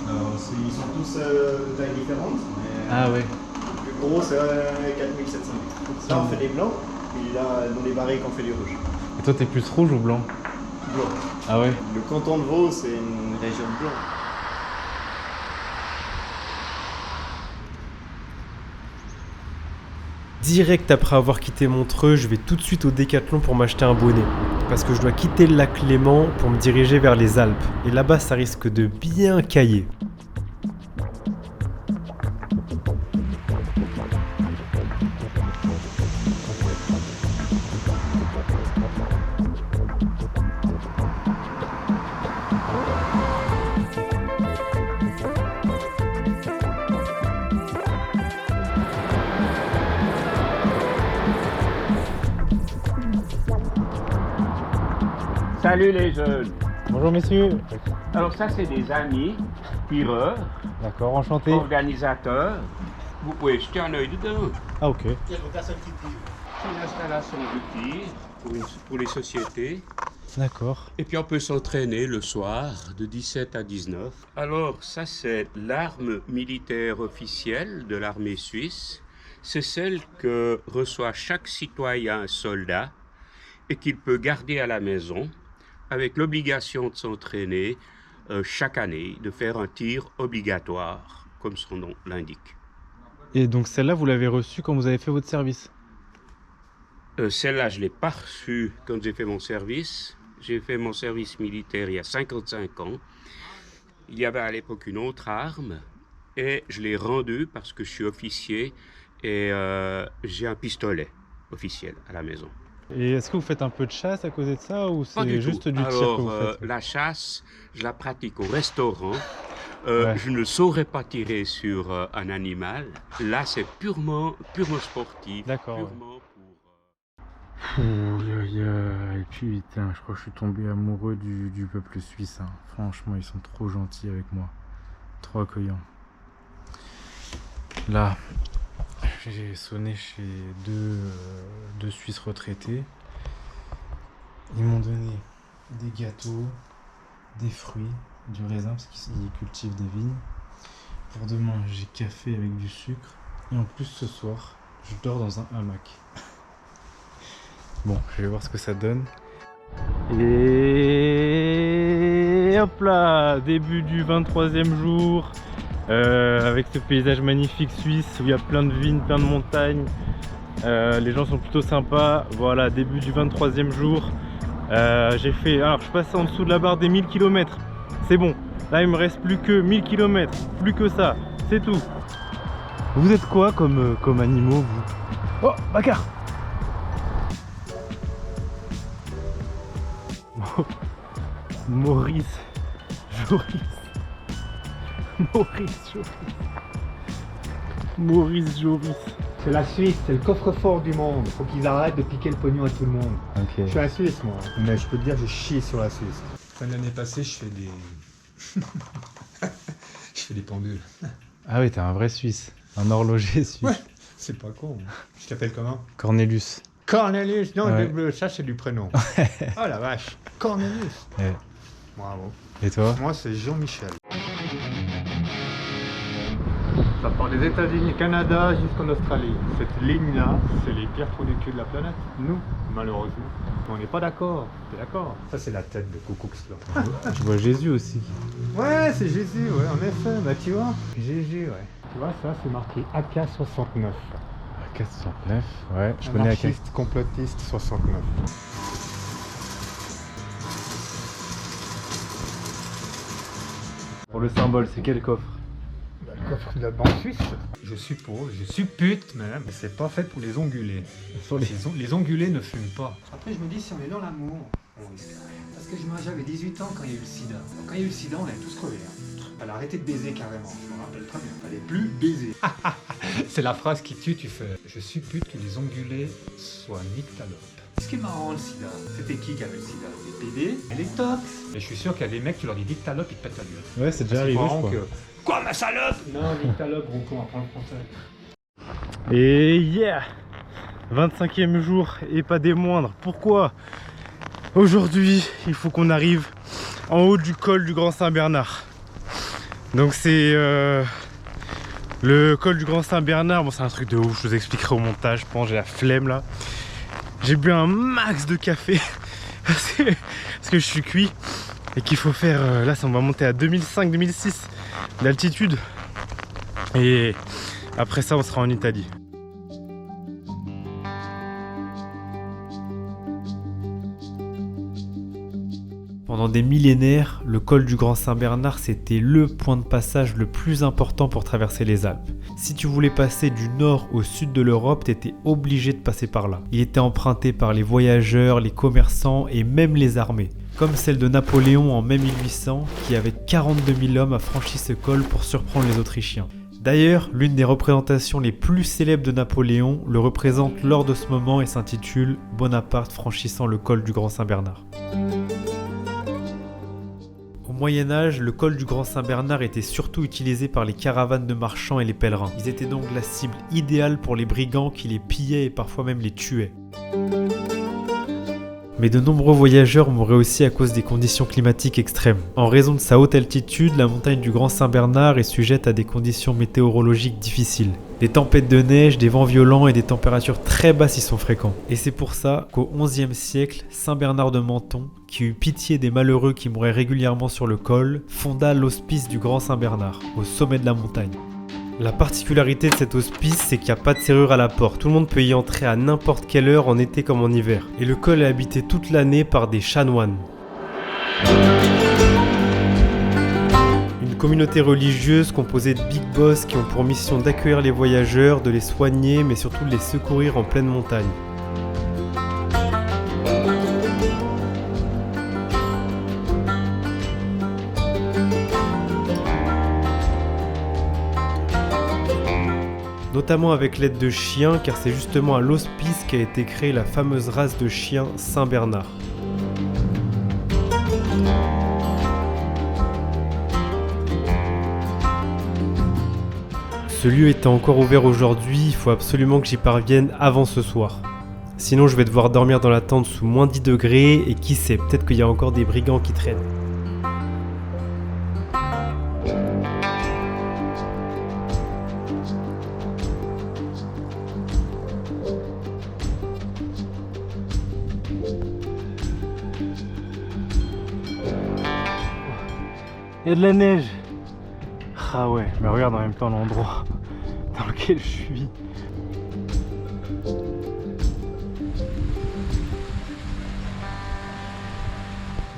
Alors, ils sont tous de tailles différentes. Mais, ah ouais. Le plus gros c'est 4700 litres. Là on fait des blancs, et là dans les barriques on fait des rouges. Et toi t'es plus rouge ou blanc? Blanc. Ah ouais. Le canton de Vaud c'est une région de blanc. Direct après avoir quitté Montreux, je vais tout de suite au Décathlon pour m'acheter un bonnet. Parce que je dois quitter le lac Léman pour me diriger vers les Alpes. Et là-bas, ça risque de bien cailler. Salut les jeunes. Bonjour messieurs. Alors ça c'est des amis, tireurs. D'accord, enchanté. Organisateurs. Vous pouvez jeter un œil dedans. Ah ok. C'est une installation de tir pour les sociétés. D'accord. Et puis on peut s'entraîner le soir de 17 à 19. Alors ça c'est l'arme militaire officielle de l'armée suisse. C'est celle que reçoit chaque citoyen soldat et qu'il peut garder à la maison, avec l'obligation de s'entraîner chaque année, de faire un tir obligatoire, comme son nom l'indique. Et donc celle-là, vous l'avez reçue quand vous avez fait votre service? Celle-là, je ne l'ai pas reçue quand j'ai fait mon service. J'ai fait mon service militaire il y a 55 ans. Il y avait à l'époque une autre arme, et je l'ai rendue parce que je suis officier, et j'ai un pistolet officiel à la maison. Et est-ce que vous faites un peu de chasse à cause de ça ou c'est juste du tir que vous faites? La chasse, je la pratique au restaurant. Je ne saurais pas tirer sur un animal. Là, c'est purement sportif. D'accord. Et puis putain, je crois que je suis tombé amoureux du peuple suisse. Hein. Franchement, ils sont trop gentils avec moi. Trop accueillants. Là, j'ai sonné chez deux Suisses retraités. Ils m'ont donné des gâteaux, des fruits, du raisin parce qu'ils cultivent des vignes. Pour demain, j'ai café avec du sucre. Et en plus, ce soir, je dors dans un hamac. Bon, je vais voir ce que ça donne. Et hop là, début du 23e jour. Avec ce paysage magnifique suisse où il y a plein de vignes, plein de montagnes. Les gens sont plutôt sympas. Voilà, début du 23e jour. J'ai fait... Alors je suis passé en dessous de la barre des 1000 km. C'est bon. Là il me reste plus que 1000 km. Plus que ça. C'est tout. Vous êtes quoi comme animaux vous? Oh, Bakar. Maurice Joris. Maurice Joris. C'est la Suisse, c'est le coffre-fort du monde. Faut qu'ils arrêtent de piquer le pognon à tout le monde. Okay. Je suis un Suisse, moi. Mais je peux te dire, j'ai chié sur la Suisse. Fin de l'année passée, je fais des... je fais des pendules. Ah oui, t'es un vrai Suisse. Un horloger suisse. Ouais, c'est pas con. Je t'appelle comment? Cornelius. Cornelius. Non, Ouais. ça c'est du prénom. Oh la vache. Cornelius. Ouais. Bravo. Et toi? Moi, c'est Jean-Michel. Ça part des États-Unis, Canada jusqu'en Australie. Cette ligne-là, c'est les pires trous du cul de la planète. Nous, malheureusement. Mais on n'est pas d'accord. T'es d'accord? Ça, c'est la tête de Coucou Clan. Je vois Jésus aussi. Ouais, c'est Jésus, ouais, en effet. Bah, tu vois, Jésus, ouais. Tu vois, ça, c'est marqué AK-69. AK-69, ouais. Je connais AK. Anarchiste, complotiste 69. Pour le symbole, c'est quel coffre? Le coffre de la banque suisse, je suppose, je suppute même, mais c'est pas fait pour les ongulés. Les ongulés ne fument pas. Après, je me dis, si on est dans l'amour, parce que j'avais 18 ans quand il y a eu le sida. Quand il y a eu le sida, on avait tous crevé. Elle a arrêté de baiser carrément, je me rappelle très bien. Elle fallait plus baiser. C'est la phrase qui tue, tu fais. Je suppute que les ongulés soient nyctalopes. Ce qui est marrant, le sida, c'était qui avait le sida? Les PD et les tox. Et je suis sûr qu'il y a des mecs qui leur disent nyctalope, ils te pètent la gueule. Ouais, c'est déjà arrivé, je crois. Quoi, ma salope? Non, nyctalope, on apprend le français. Et yeah, 25e jour et pas des moindres. Pourquoi? Aujourd'hui, il faut qu'on arrive en haut du col du Grand Saint-Bernard. Donc c'est le col du Grand Saint-Bernard. Bon, c'est un truc de ouf, je vous expliquerai au montage. Je pense j'ai la flemme là. J'ai bu un max de café parce que je suis cuit et qu'il faut faire... là, ça, on va monter à 2005-2006 d'altitude. Et après ça, on sera en Italie. Pendant des millénaires, le col du Grand Saint-Bernard, c'était le point de passage le plus important pour traverser les Alpes. Si tu voulais passer du nord au sud de l'Europe, t'étais obligé de passer par là. Il était emprunté par les voyageurs, les commerçants et même les armées. Comme celle de Napoléon en mai 1800, qui avec 42 000 hommes a franchi ce col pour surprendre les Autrichiens. D'ailleurs, l'une des représentations les plus célèbres de Napoléon le représente lors de ce moment et s'intitule « Bonaparte franchissant le col du Grand Saint-Bernard ». Au Moyen-Âge, le col du Grand Saint-Bernard était surtout utilisé par les caravanes de marchands et les pèlerins. Ils étaient donc la cible idéale pour les brigands qui les pillaient et parfois même les tuaient. Mais de nombreux voyageurs mouraient aussi à cause des conditions climatiques extrêmes. En raison de sa haute altitude, la montagne du Grand Saint-Bernard est sujette à des conditions météorologiques difficiles. Des tempêtes de neige, des vents violents et des températures très basses y sont fréquents. Et c'est pour ça qu'au XIe siècle, Saint Bernard de Menton, qui eut pitié des malheureux qui mouraient régulièrement sur le col, fonda l'hospice du Grand Saint-Bernard, au sommet de la montagne. La particularité de cet hospice, c'est qu'il n'y a pas de serrure à la porte. Tout le monde peut y entrer à n'importe quelle heure, en été comme en hiver. Et le col est habité toute l'année par des chanoines. Une communauté religieuse composée de big boss qui ont pour mission d'accueillir les voyageurs, de les soigner, mais surtout de les secourir en pleine montagne. Notamment avec l'aide de chiens, car c'est justement à l'hospice qu'a été créée la fameuse race de chiens Saint-Bernard. Ce lieu étant encore ouvert aujourd'hui, il faut absolument que j'y parvienne avant ce soir. Sinon je vais devoir dormir dans la tente sous moins 10 degrés et qui sait, peut-être qu'il y a encore des brigands qui traînent. Il y a de la neige. Ah ouais, mais regarde en même temps l'endroit dans lequel je suis.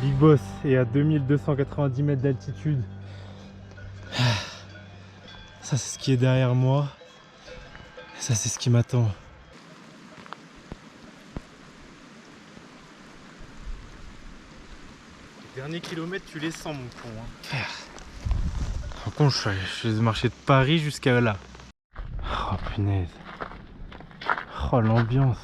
Big Boss est à 2290 mètres d'altitude. Ça c'est ce qui est derrière moi. Ça c'est ce qui m'attend. Les derniers kilomètres tu les sens mon con. Hein. Par contre je suis marché de Paris jusqu'à là. Oh punaise. Oh l'ambiance.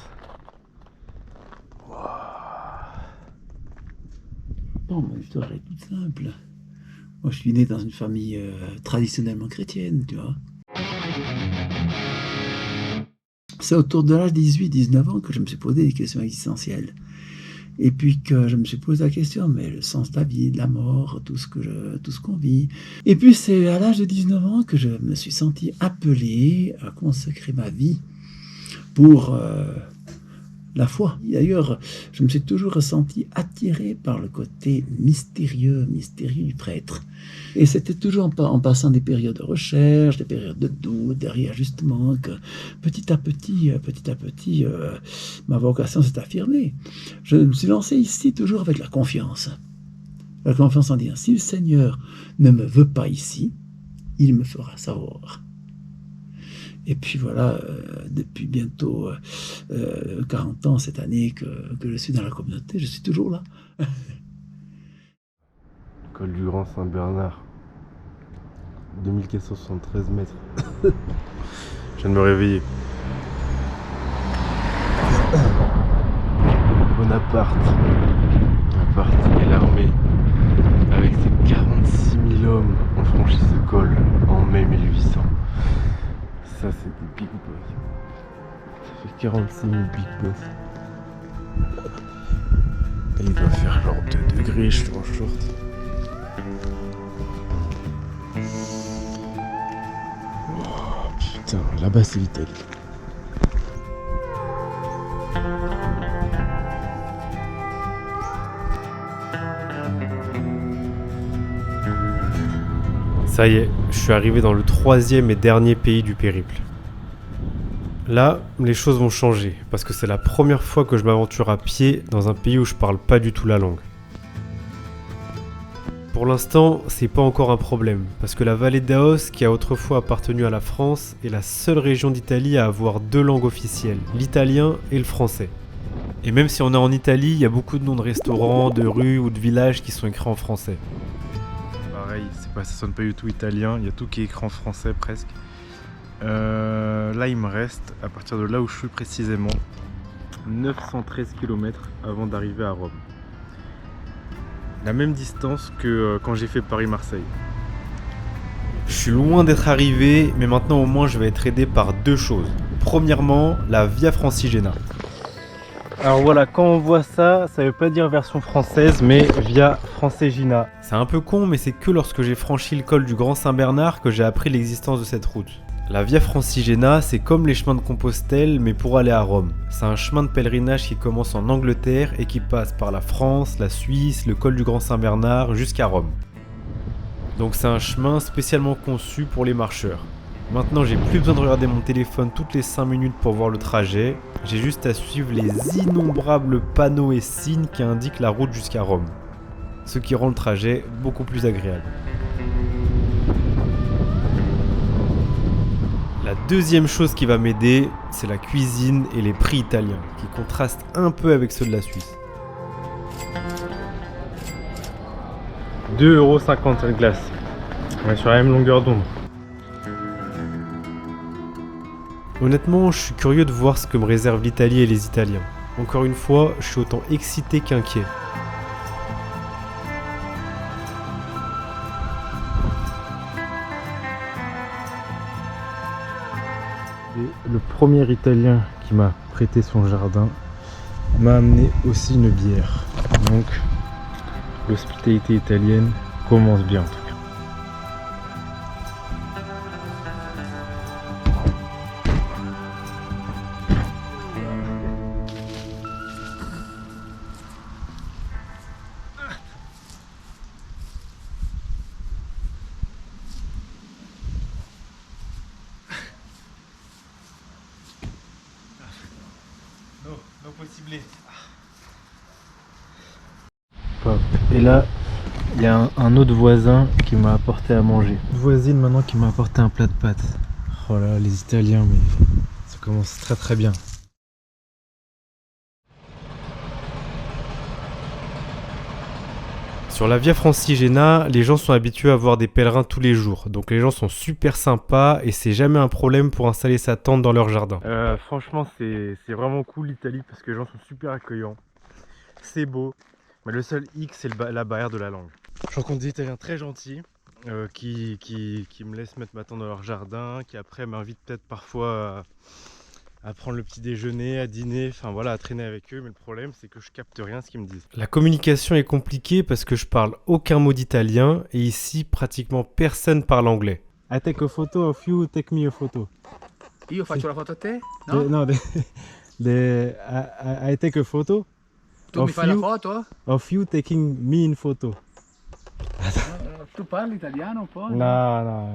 Bon, mon histoire est toute simple. Moi, je suis né dans une famille traditionnellement chrétienne, tu vois. C'est autour de l'âge de 18-19 ans que je me suis posé des questions existentielles. Et puis que je me suis posé la question, mais le sens de la vie, de la mort, tout ce qu'on vit. Et puis c'est à l'âge de 19 ans que je me suis senti appelé à consacrer ma vie pour la foi. D'ailleurs, je me suis toujours ressenti attiré par le côté mystérieux du prêtre. Et c'était toujours en passant des périodes de recherche, des périodes de doute, des réajustements, que petit à petit, ma vocation s'est affirmée. Je me suis lancé ici toujours avec la confiance. La confiance en dire, si le Seigneur ne me veut pas ici, il me fera savoir. Et puis voilà, depuis bientôt 40 ans cette année que je suis dans la communauté, je suis toujours là. Col du Grand Saint-Bernard, 2473 mètres. Je viens de me réveiller. Bonaparte et l'armée, avec ses 46 000 hommes, ont franchi ce col en mai 1800. Ça c'est des Big Boss. Ça fait 46 000 Big Boss. Et il doit faire genre 2 degrés, je suis en short. Oh putain, là-bas c'est l'Italie. Ça y est, je suis arrivé dans le 3e et dernier pays du périple. Là, les choses vont changer, parce que c'est la première fois que je m'aventure à pied dans un pays où je parle pas du tout la langue. Pour l'instant, c'est pas encore un problème, parce que la vallée d'Aos, qui a autrefois appartenu à la France, est la seule région d'Italie à avoir 2 langues officielles, l'italien et le français. Et même si on est en Italie, il y a beaucoup de noms de restaurants, de rues ou de villages qui sont écrits en français. Pareil, ça sonne pas du tout italien, il y a tout qui est écrit en français presque. Là il me reste, à partir de là où je suis précisément, 913 km avant d'arriver à Rome. La même distance que quand j'ai fait Paris-Marseille. Je suis loin d'être arrivé, mais maintenant au moins je vais être aidé par 2 choses. Premièrement, la Via Francigena. Alors voilà, quand on voit ça, ça veut pas dire version française, mais Via Francigena. C'est un peu con, mais c'est que lorsque j'ai franchi le col du Grand Saint-Bernard que j'ai appris l'existence de cette route. La Via Francigena, c'est comme les chemins de Compostelle, mais pour aller à Rome. C'est un chemin de pèlerinage qui commence en Angleterre et qui passe par la France, la Suisse, le col du Grand Saint-Bernard, jusqu'à Rome. Donc c'est un chemin spécialement conçu pour les marcheurs. Maintenant, j'ai plus besoin de regarder mon téléphone toutes les 5 minutes pour voir le trajet. J'ai juste à suivre les innombrables panneaux et signes qui indiquent la route jusqu'à Rome. Ce qui rend le trajet beaucoup plus agréable. La deuxième chose qui va m'aider, c'est la cuisine et les prix italiens, qui contrastent un peu avec ceux de la Suisse. 2,50€ cette glace. On est sur la même longueur d'onde. Honnêtement, je suis curieux de voir ce que me réservent l'Italie et les Italiens. Encore une fois, je suis autant excité qu'inquiet. Et le premier Italien qui m'a prêté son jardin m'a amené aussi une bière. Donc, l'hospitalité italienne commence bien en tout cas. Hop. Et là, il y a un autre voisin qui m'a apporté à manger. Une voisine maintenant qui m'a apporté un plat de pâtes. Oh là, les Italiens, mais ça commence très très bien. Sur la Via Francigena, les gens sont habitués à voir des pèlerins tous les jours. Donc les gens sont super sympas et c'est jamais un problème pour installer sa tente dans leur jardin. Franchement, c'est vraiment cool l'Italie parce que les gens sont super accueillants. C'est beau. Mais le seul hic, c'est la barrière de la langue. Je rencontre des Italiens très gentils qui me laissent mettre ma tente dans leur jardin, qui après m'invitent peut-être parfois à prendre le petit déjeuner, à dîner, enfin voilà, à traîner avec eux. Mais le problème, c'est que je capte rien à ce qu'ils me disent. La communication est compliquée parce que je parle aucun mot d'italien et ici, pratiquement personne parle anglais. I take a photo of you, take me a photo. Io faccio la foto a te? No? No, I take a photo. Tu mi fai la foto? Of you taking me in photo. Tu parli italiano un po'? No.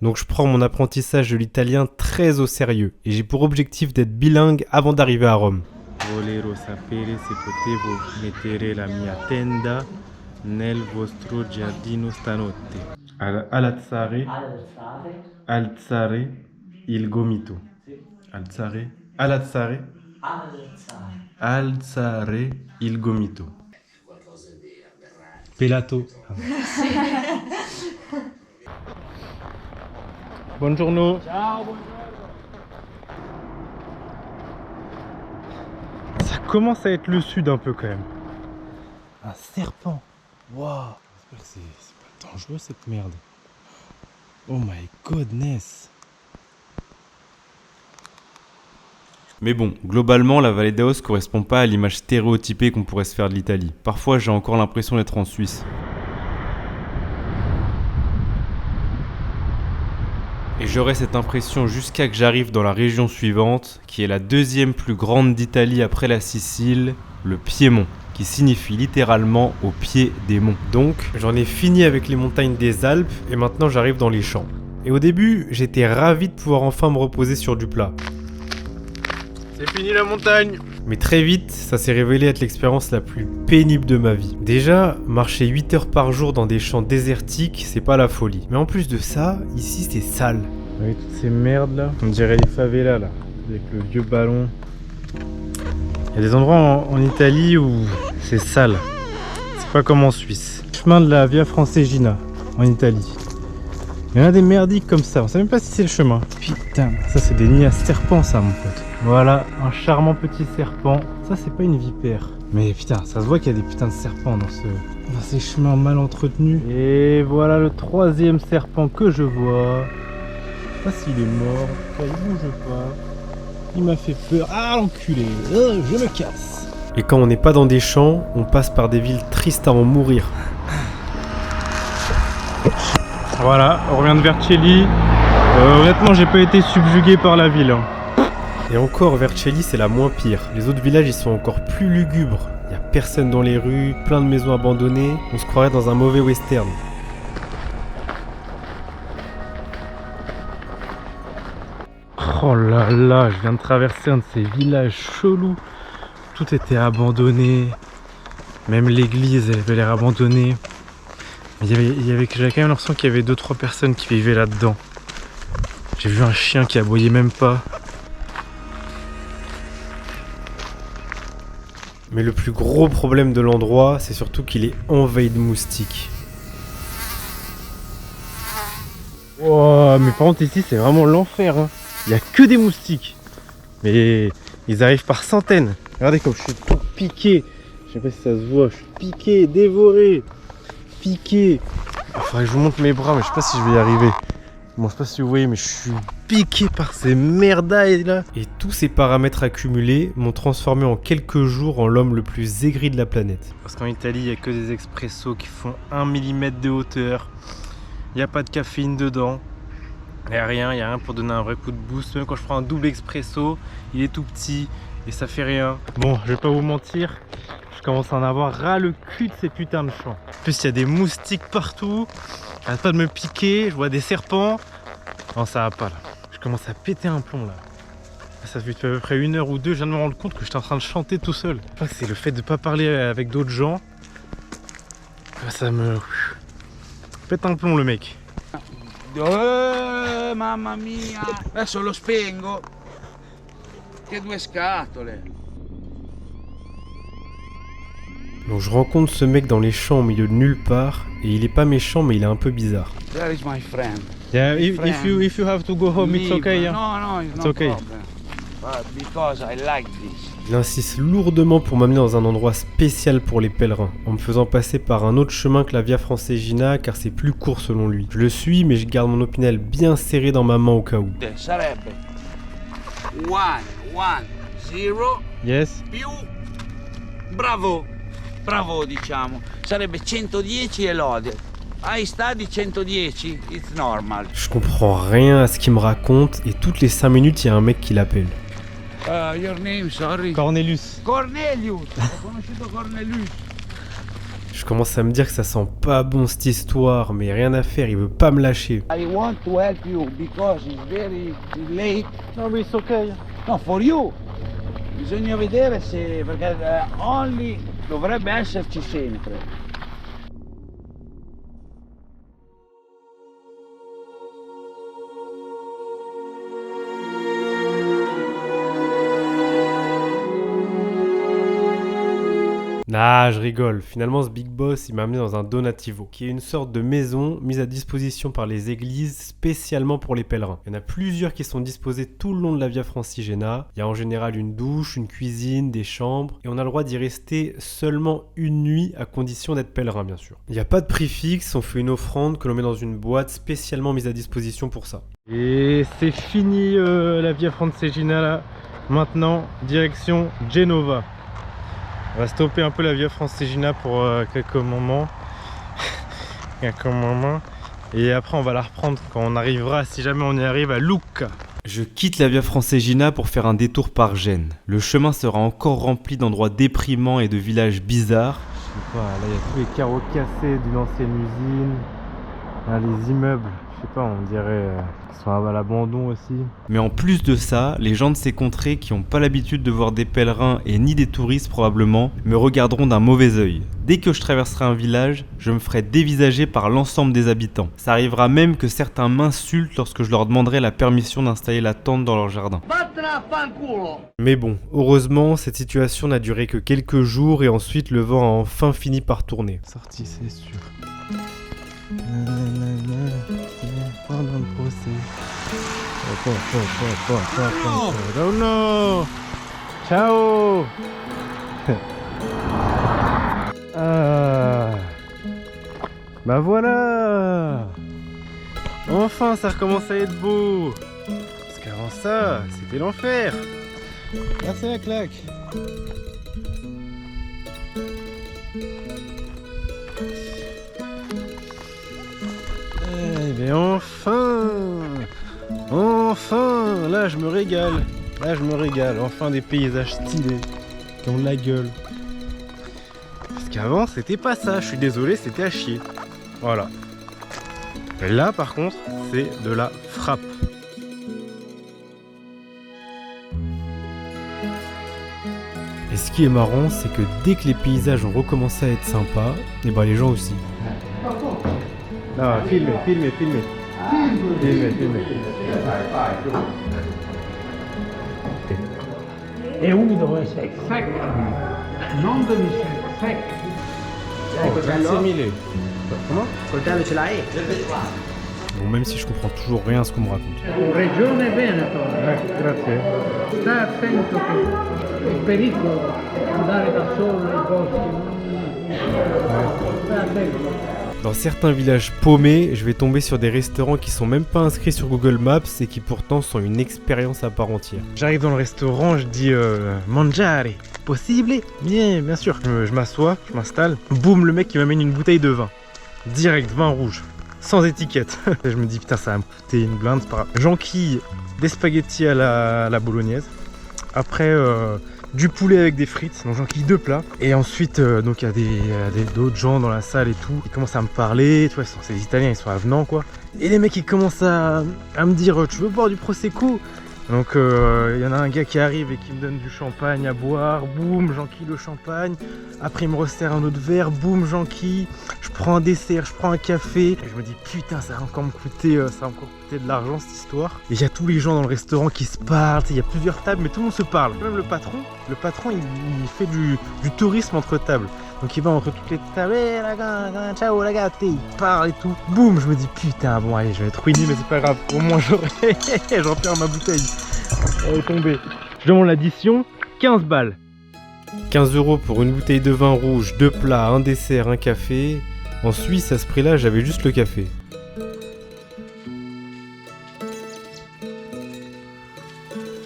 Donc je prends mon apprentissage de l'italien très au sérieux et j'ai pour objectif d'être bilingue avant d'arriver à Rome. Volevo sapere se potevo mettere la mia tenda nel vostro giardino stanotte. Alzare il gomito. Alzare il gomito. Pelato. Buongiorno. Ciao, buongiorno. Ça commence à être le sud un peu quand même. Un serpent. Waouh. J'espère que c'est pas dangereux cette merde. Oh my goodness. Mais bon, globalement, la vallée d'Aoste correspond pas à l'image stéréotypée qu'on pourrait se faire de l'Italie. Parfois, j'ai encore l'impression d'être en Suisse. Et j'aurai cette impression jusqu'à que j'arrive dans la région suivante, qui est la deuxième plus grande d'Italie après la Sicile, le Piémont, qui signifie littéralement au pied des monts. Donc, j'en ai fini avec les montagnes des Alpes et maintenant j'arrive dans les champs. Et au début, j'étais ravi de pouvoir enfin me reposer sur du plat. C'est fini la montagne! Mais très vite, ça s'est révélé être l'expérience la plus pénible de ma vie. Déjà, marcher 8 heures par jour dans des champs désertiques, c'est pas la folie. Mais en plus de ça, ici c'est sale. Avec toutes ces merdes là, on dirait les favelas là, avec le vieux ballon. Il y a des endroits en Italie où c'est sale. C'est pas comme en Suisse. Chemin de la Via Francigena en Italie. Il y en a des merdiques comme ça, on sait même pas si c'est le chemin. Putain, ça c'est des nids à serpents ça mon pote. Voilà, un charmant petit serpent. Ça c'est pas une vipère. Mais putain, ça se voit qu'il y a des putains de serpents dans ces chemins mal entretenus. Et voilà le troisième serpent que je vois. Je sais pas s'il est mort, il bouge pas. Il m'a fait peur. Ah l'enculé, je me casse. Et quand on n'est pas dans des champs, on passe par des villes tristes à en mourir. Voilà, on revient de Vercelli. Honnêtement, j'ai pas été subjugué par la ville. Et encore, Vercelli, c'est la moins pire. Les autres villages, ils sont encore plus lugubres. Il n'y a personne dans les rues, plein de maisons abandonnées. On se croirait dans un mauvais western. Oh là là, je viens de traverser un de ces villages chelous. Tout était abandonné. Même l'église, elle avait l'air abandonnée. J'avais quand même l'impression qu'il y avait 2-3 personnes qui vivaient là-dedans. J'ai vu un chien qui aboyait même pas. Mais le plus gros problème de l'endroit, c'est surtout qu'il est envahi de moustiques. Oh, mais par contre ici c'est vraiment l'enfer. Hein. Il n'y a que des moustiques. Mais ils arrivent par centaines. Regardez comme je suis tout piqué. Je sais pas si ça se voit. Je suis piqué, dévoré. Piqué. Il faudrait que je vous montre mes bras, mais je sais pas si je vais y arriver. Bon, je sais pas si vous voyez, mais je suis piqué par ces merdailles là. Et tous ces paramètres accumulés m'ont transformé en quelques jours en l'homme le plus aigri de la planète. Parce qu'en Italie, il n'y a que des expressos qui font 1 mm de hauteur. Il n'y a pas de caféine dedans. Il n'y a rien pour donner un vrai coup de boost. Même quand je prends un double expresso, il est tout petit et ça fait rien. Bon, je vais pas vous mentir. Je commence à en avoir ras le cul de ces putains de champs. En plus, il y a des moustiques partout. Arrête pas de me piquer, je vois des serpents. Non, ça va pas là. Je commence à péter un plomb là. Ça fait à peu près 1 heure ou 2, je viens de me rendre compte que j'étais en train de chanter tout seul. Je crois que c'est le fait de pas parler avec d'autres gens Ça me pète un plomb le mec. Mamma mia! Adesso lo spengo. Che due scatole. Donc je rencontre ce mec dans les champs au milieu de nulle part et il est pas méchant mais il est un peu bizarre. There is my friend. Yeah, if you have to go home, it's okay. Yeah? No, it's okay. problem. But because I like this. Il insiste lourdement pour m'amener dans un endroit spécial pour les pèlerins, en me faisant passer par un autre chemin que la Via Francigena car c'est plus court selon lui. Je le suis mais je garde mon opinel bien serré dans ma main au cas où. Sarebbe 1, 1, 0 Yes. più bravo diciamo. Sarebbe 110 e lode. Ai stadi 110, it's normal. Je comprends rien à ce qu'il me raconte et toutes les 5 minutes il y a un mec qui l'appelle. Your name, sorry. Cornelius. Cornelius. Ho conosciuto Cornelius. Je commence à me dire que ça sent pas bon cette histoire, mais rien à faire, il veut pas me lâcher. I want to help you because it's very late. No, but it's okay. No, for you. Bisogna vedere se perché only dovrebbe esserci sempre. Ah, je rigole. Finalement, ce big boss, il m'a amené dans un donativo, qui est une sorte de maison mise à disposition par les églises spécialement pour les pèlerins. Il y en a plusieurs qui sont disposées tout le long de la Via Francigena. Il y a en général une douche, une cuisine, des chambres, et on a le droit d'y rester seulement une nuit à condition d'être pèlerin, bien sûr. Il n'y a pas de prix fixe, on fait une offrande que l'on met dans une boîte spécialement mise à disposition pour ça. Et c'est fini la Via Francigena là. Maintenant, direction Genova. On va stopper un peu la Via Francigena pour quelques moments. Et après on va la reprendre quand on arrivera, si jamais on y arrive, à Lucca. Je quitte la Via Francigena pour faire un détour par Gênes. Le chemin sera encore rempli d'endroits déprimants et de villages bizarres. Je sais pas, là il y a tous les carreaux cassés d'une ancienne usine. Là, les immeubles, je sais pas, on dirait qu'ils sont à l'abandon aussi. Mais en plus de ça, les gens de ces contrées qui n'ont pas l'habitude de voir des pèlerins et ni des touristes probablement, me regarderont d'un mauvais œil. Dès que je traverserai un village, je me ferai dévisager par l'ensemble des habitants. Ça arrivera même que certains m'insultent lorsque je leur demanderai la permission d'installer la tente dans leur jardin. Mais bon, heureusement, cette situation n'a duré que quelques jours et ensuite le vent a enfin fini par tourner. Sorti, c'est sûr. Pendant le procès. Oh non. Ciao. Bah voilà. Enfin ça recommence à être beau. Parce qu'avant ça, c'était l'enfer. Merci la claque. Eh bien enfin, là je me régale, enfin des paysages stylés, qui ont de la gueule. Parce qu'avant c'était pas ça, je suis désolé, c'était à chier. Voilà. Et là par contre, c'est de la frappe. Et ce qui est marrant, c'est que dès que les paysages ont recommencé à être sympas, et bah les gens aussi. Non, filmez. È umido e secco. Non devi secco. Grazie mille. Comment? Coltello ce l'hai? Bon, même si je comprends toujours rien à ce qu'on me raconte. Regione Veneto. Grazie. Stai attento che è pericolo andare da solo nei boschi. Stai attento. Dans certains villages paumés, je vais tomber sur des restaurants qui sont même pas inscrits sur Google Maps et qui pourtant sont une expérience à part entière. J'arrive dans le restaurant, je dis mangiare, possible? Bien sûr. Je m'assois, je m'installe. Boum, le mec qui m'amène une bouteille de vin. Direct, vin rouge. Sans étiquette. Et je me dis putain, ça va me coûter une blinde, c'est pas grave. J'enquille des spaghettis à la bolognaise. Après, du poulet avec des frites, donc j'enquille 2 plats. Et ensuite, donc il y a d'autres gens dans la salle et tout. Ils commencent à me parler, tu vois, c'est des Italiens, ils sont avenants quoi. Et les mecs ils commencent à me dire, tu veux boire du prosecco? Donc il y en a un gars qui arrive et qui me donne du champagne à boire, boum, j'enquille le champagne, après il me resserre un autre verre, boum, j'enquille, je prends un dessert, je prends un café, et je me dis putain ça va encore me coûter, de l'argent cette histoire. Et il y a tous les gens dans le restaurant qui se parlent, il y a plusieurs tables mais tout le monde se parle, même le patron il fait du tourisme entre tables. Donc il va entre toutes les tables, hey, la gars, ciao la gars, il parle et tout. Boum, je me dis putain, bon allez, je vais être ruiné, mais c'est pas grave, au moins j'en perds ma bouteille. Elle est tombée. Je demande l'addition, 15 balles. 15 € pour une bouteille de vin rouge, 2 plats, un dessert, un café. En Suisse, à ce prix-là, j'avais juste le café.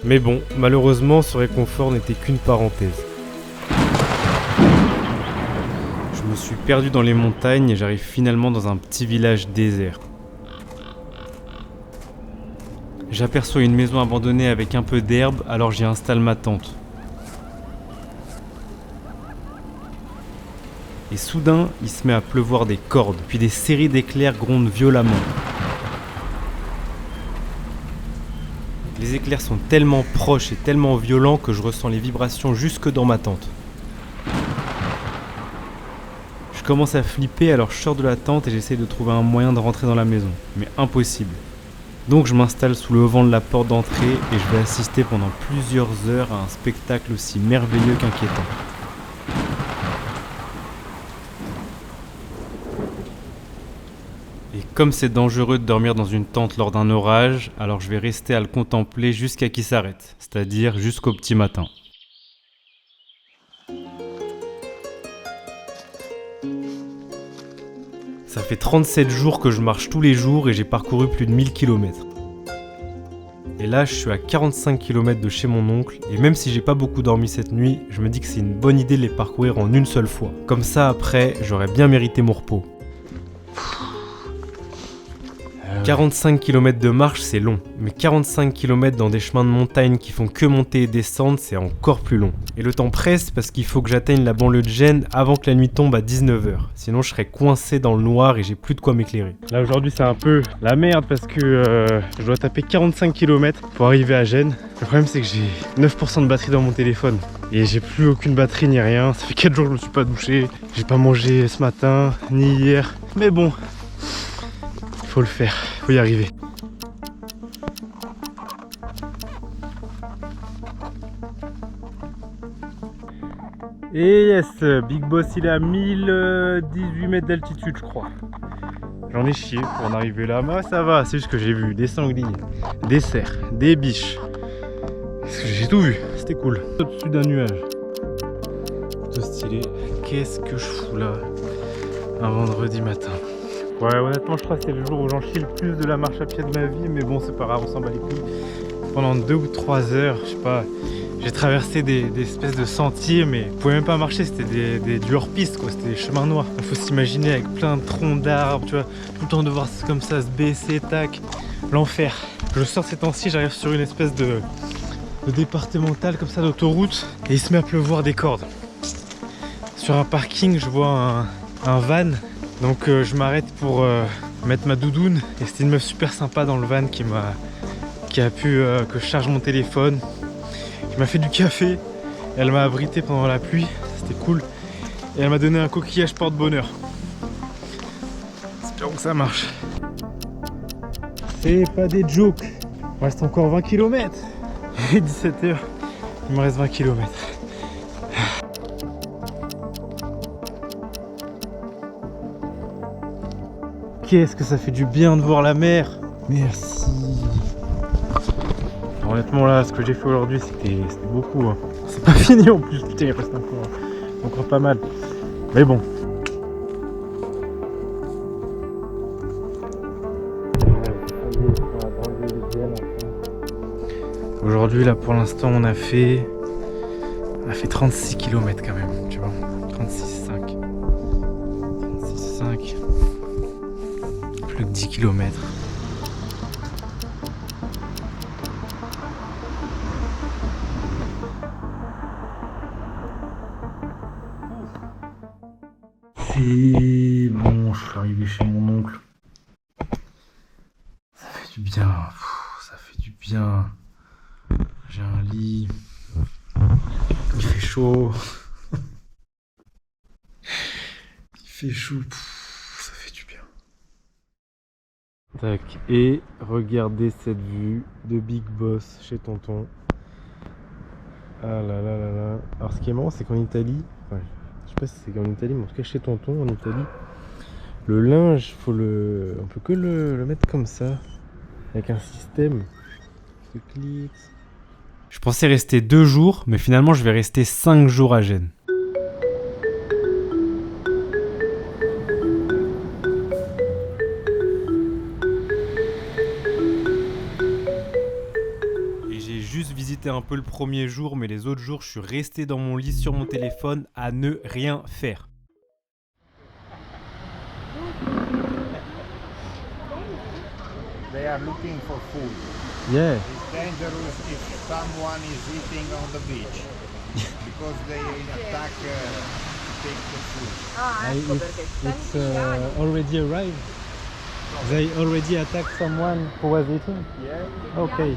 Mais bon, malheureusement, ce réconfort n'était qu'une parenthèse. Je me suis perdu dans les montagnes et j'arrive finalement dans un petit village désert. J'aperçois une maison abandonnée avec un peu d'herbe, alors j'y installe ma tente. Et soudain, il se met à pleuvoir des cordes, puis des séries d'éclairs grondent violemment. Les éclairs sont tellement proches et tellement violents que je ressens les vibrations jusque dans ma tente. Je commence à flipper, alors je sors de la tente et j'essaie de trouver un moyen de rentrer dans la maison, mais impossible. Donc je m'installe sous le vent de la porte d'entrée et je vais assister pendant plusieurs heures à un spectacle aussi merveilleux qu'inquiétant. Et comme c'est dangereux de dormir dans une tente lors d'un orage, alors je vais rester à le contempler jusqu'à qu'il s'arrête, c'est-à-dire jusqu'au petit matin. Ça fait 37 jours que je marche tous les jours et j'ai parcouru plus de 1000 km. Et là, je suis à 45 km de chez mon oncle, et même si j'ai pas beaucoup dormi cette nuit, je me dis que c'est une bonne idée de les parcourir en une seule fois. Comme ça, après, j'aurais bien mérité mon repos. 45 km de marche, c'est long, mais 45 km dans des chemins de montagne qui font que monter et descendre, c'est encore plus long. Et le temps presse parce qu'il faut que j'atteigne la banlieue de Gênes avant que la nuit tombe à 19 h. Sinon, je serais coincé dans le noir et j'ai plus de quoi m'éclairer. Là, aujourd'hui, c'est un peu la merde parce que je dois taper 45 km pour arriver à Gênes. Le problème, c'est que j'ai 9% de batterie dans mon téléphone et j'ai plus aucune batterie ni rien. Ça fait 4 jours que je me suis pas douché, j'ai pas mangé ce matin ni hier. Mais bon, faut le faire, faut y arriver. Et yes, Big Boss il est à 1018 mètres d'altitude je crois. J'en ai chié pour en arriver là, mais ça va, c'est juste que j'ai vu des sangliers, des cerfs, des biches. J'ai tout vu, c'était cool. Au-dessus d'un nuage. Plutôt stylé. Qu'est-ce que je fous là un vendredi matin? Ouais, honnêtement, je crois que c'est le jour où j'en chie le plus de la marche à pied de ma vie, mais bon, c'est pas grave, on s'en bat les couilles. Pendant 2 ou 3 heures, je sais pas, j'ai traversé des espèces de sentiers, mais je pouvais même pas marcher, c'était du hors-piste, quoi, c'était des chemins noirs. Il faut s'imaginer avec plein de troncs d'arbres, tu vois, tout le temps de voir comme ça se baisser, tac, l'enfer. Je sors ces temps-ci, j'arrive sur une espèce de départemental comme ça, d'autoroute, et il se met à pleuvoir des cordes. Sur un parking, je vois un van. Donc je m'arrête pour mettre ma doudoune et c'était une meuf super sympa dans le van qui a pu que je charge mon téléphone. Elle m'a fait du café, elle m'a abrité pendant la pluie, c'était cool. Et elle m'a donné un coquillage porte-bonheur. Espérons que ça marche. C'est pas des jokes. Il me reste encore 20 km. Il est 17 h, il me reste 20 km. Qu'est-ce que ça fait du bien de voir la mer. Merci. Honnêtement là, ce que j'ai fait aujourd'hui, c'était beaucoup. Hein. C'est pas fini en plus, putain, il reste encore pas mal. Mais bon. Aujourd'hui là, pour l'instant, on a fait 36 km quand même, tu vois. 36,5. 36,5. Plus que 10 km. C'est bon, je suis arrivé chez mon oncle. Ça fait du bien, ça fait du bien. J'ai un lit. Il fait chaud. Il fait chaud. Ça fait du bien. Tac. Et regardez cette vue de Big Boss chez tonton. Ah là là là là. Alors ce qui est marrant, c'est qu'en Italie, enfin, je sais pas si c'est qu'en Italie, mais en tout cas chez tonton en Italie, le linge, on peut que le mettre comme ça, avec un système de clics. Je pensais rester 2 jours, mais finalement je vais rester 5 jours à Gênes. Et j'ai juste visité un peu le premier jour, mais les autres jours je suis resté dans mon lit sur mon téléphone à ne rien faire. They are looking for food. Yeah. It's dangerous if someone is eating on the beach because they attack to take the food. It's already arrived. They already attacked someone who was eating? Yeah. Okay.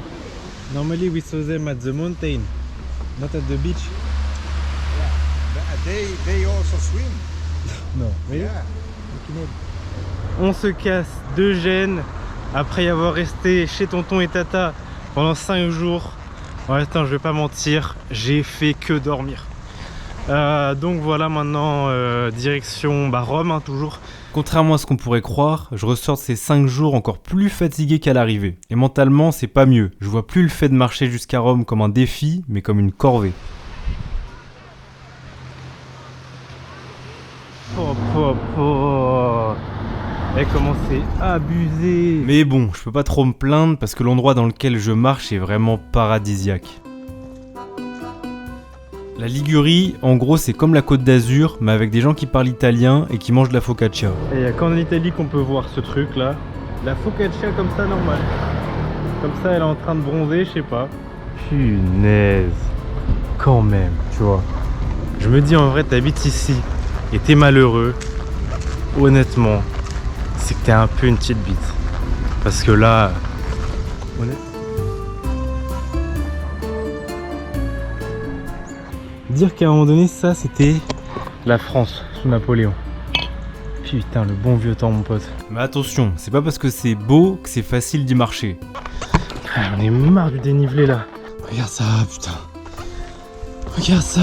Normally we saw them at the mountain, not at the beach. Yeah. They also swim. No, really? Yeah. On se casse de Gênes après y avoir resté chez tonton et tata pendant 5 jours. Ouais, attends, je vais pas mentir, j'ai fait que dormir. Donc voilà, maintenant direction Rome, hein, toujours. Contrairement à ce qu'on pourrait croire, je ressors de ces 5 jours encore plus fatigué qu'à l'arrivée. Et mentalement, c'est pas mieux. Je vois plus le fait de marcher jusqu'à Rome comme un défi, mais comme une corvée. Et comment c'est abusé. Mais bon, je peux pas trop me plaindre parce que l'endroit dans lequel je marche est vraiment paradisiaque. La Ligurie, en gros, c'est comme la Côte d'Azur, mais avec des gens qui parlent italien et qui mangent de la focaccia. Et il n'y a qu'en Italie qu'on peut voir ce truc là. La focaccia comme ça, normal. Comme ça, elle est en train de bronzer, je sais pas. Punaise. Quand même, tu vois. Je me dis en vrai, t'habites ici et t'es malheureux. Honnêtement, c'est que t'es un peu une petite bite. Parce que là, dire qu'à un moment donné, ça c'était la France sous Napoléon. Putain, le bon vieux temps, mon pote. Mais attention, c'est pas parce que c'est beau que c'est facile d'y marcher. Ah, on est marre du dénivelé là. Regarde ça, putain. Regarde ça.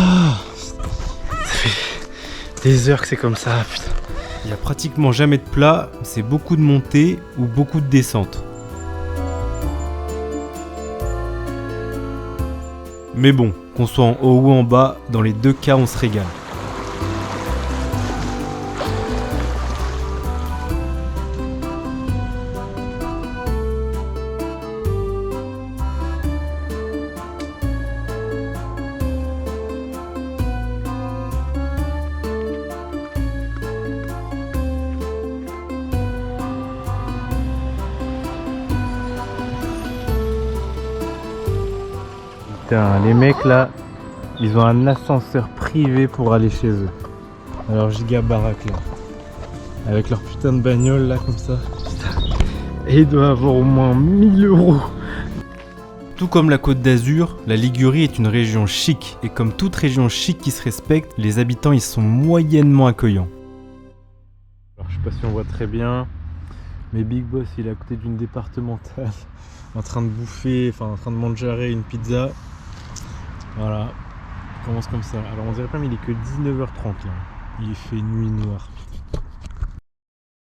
Ça fait des heures que c'est comme ça, putain. Il n'y a pratiquement jamais de plat, c'est beaucoup de montées ou beaucoup de descentes. Mais bon, qu'on soit en haut ou en bas, dans les 2 cas on se régale. Putain, les mecs là, ils ont un ascenseur privé pour aller chez eux. Alors giga baraque là. Avec leur putain de bagnole là comme ça. Putain. Et ils doivent avoir au moins 1000 €. Tout comme la Côte d'Azur, la Ligurie est une région chic. Et comme toute région chic qui se respecte, les habitants y sont moyennement accueillants. Alors je sais pas si on voit très bien, mais Big Boss il est à côté d'une départementale. En train de bouffer, enfin en train de manger une pizza. Voilà, on commence comme ça. Alors on dirait pas, mais il est que 19h30 là. Il fait nuit noire.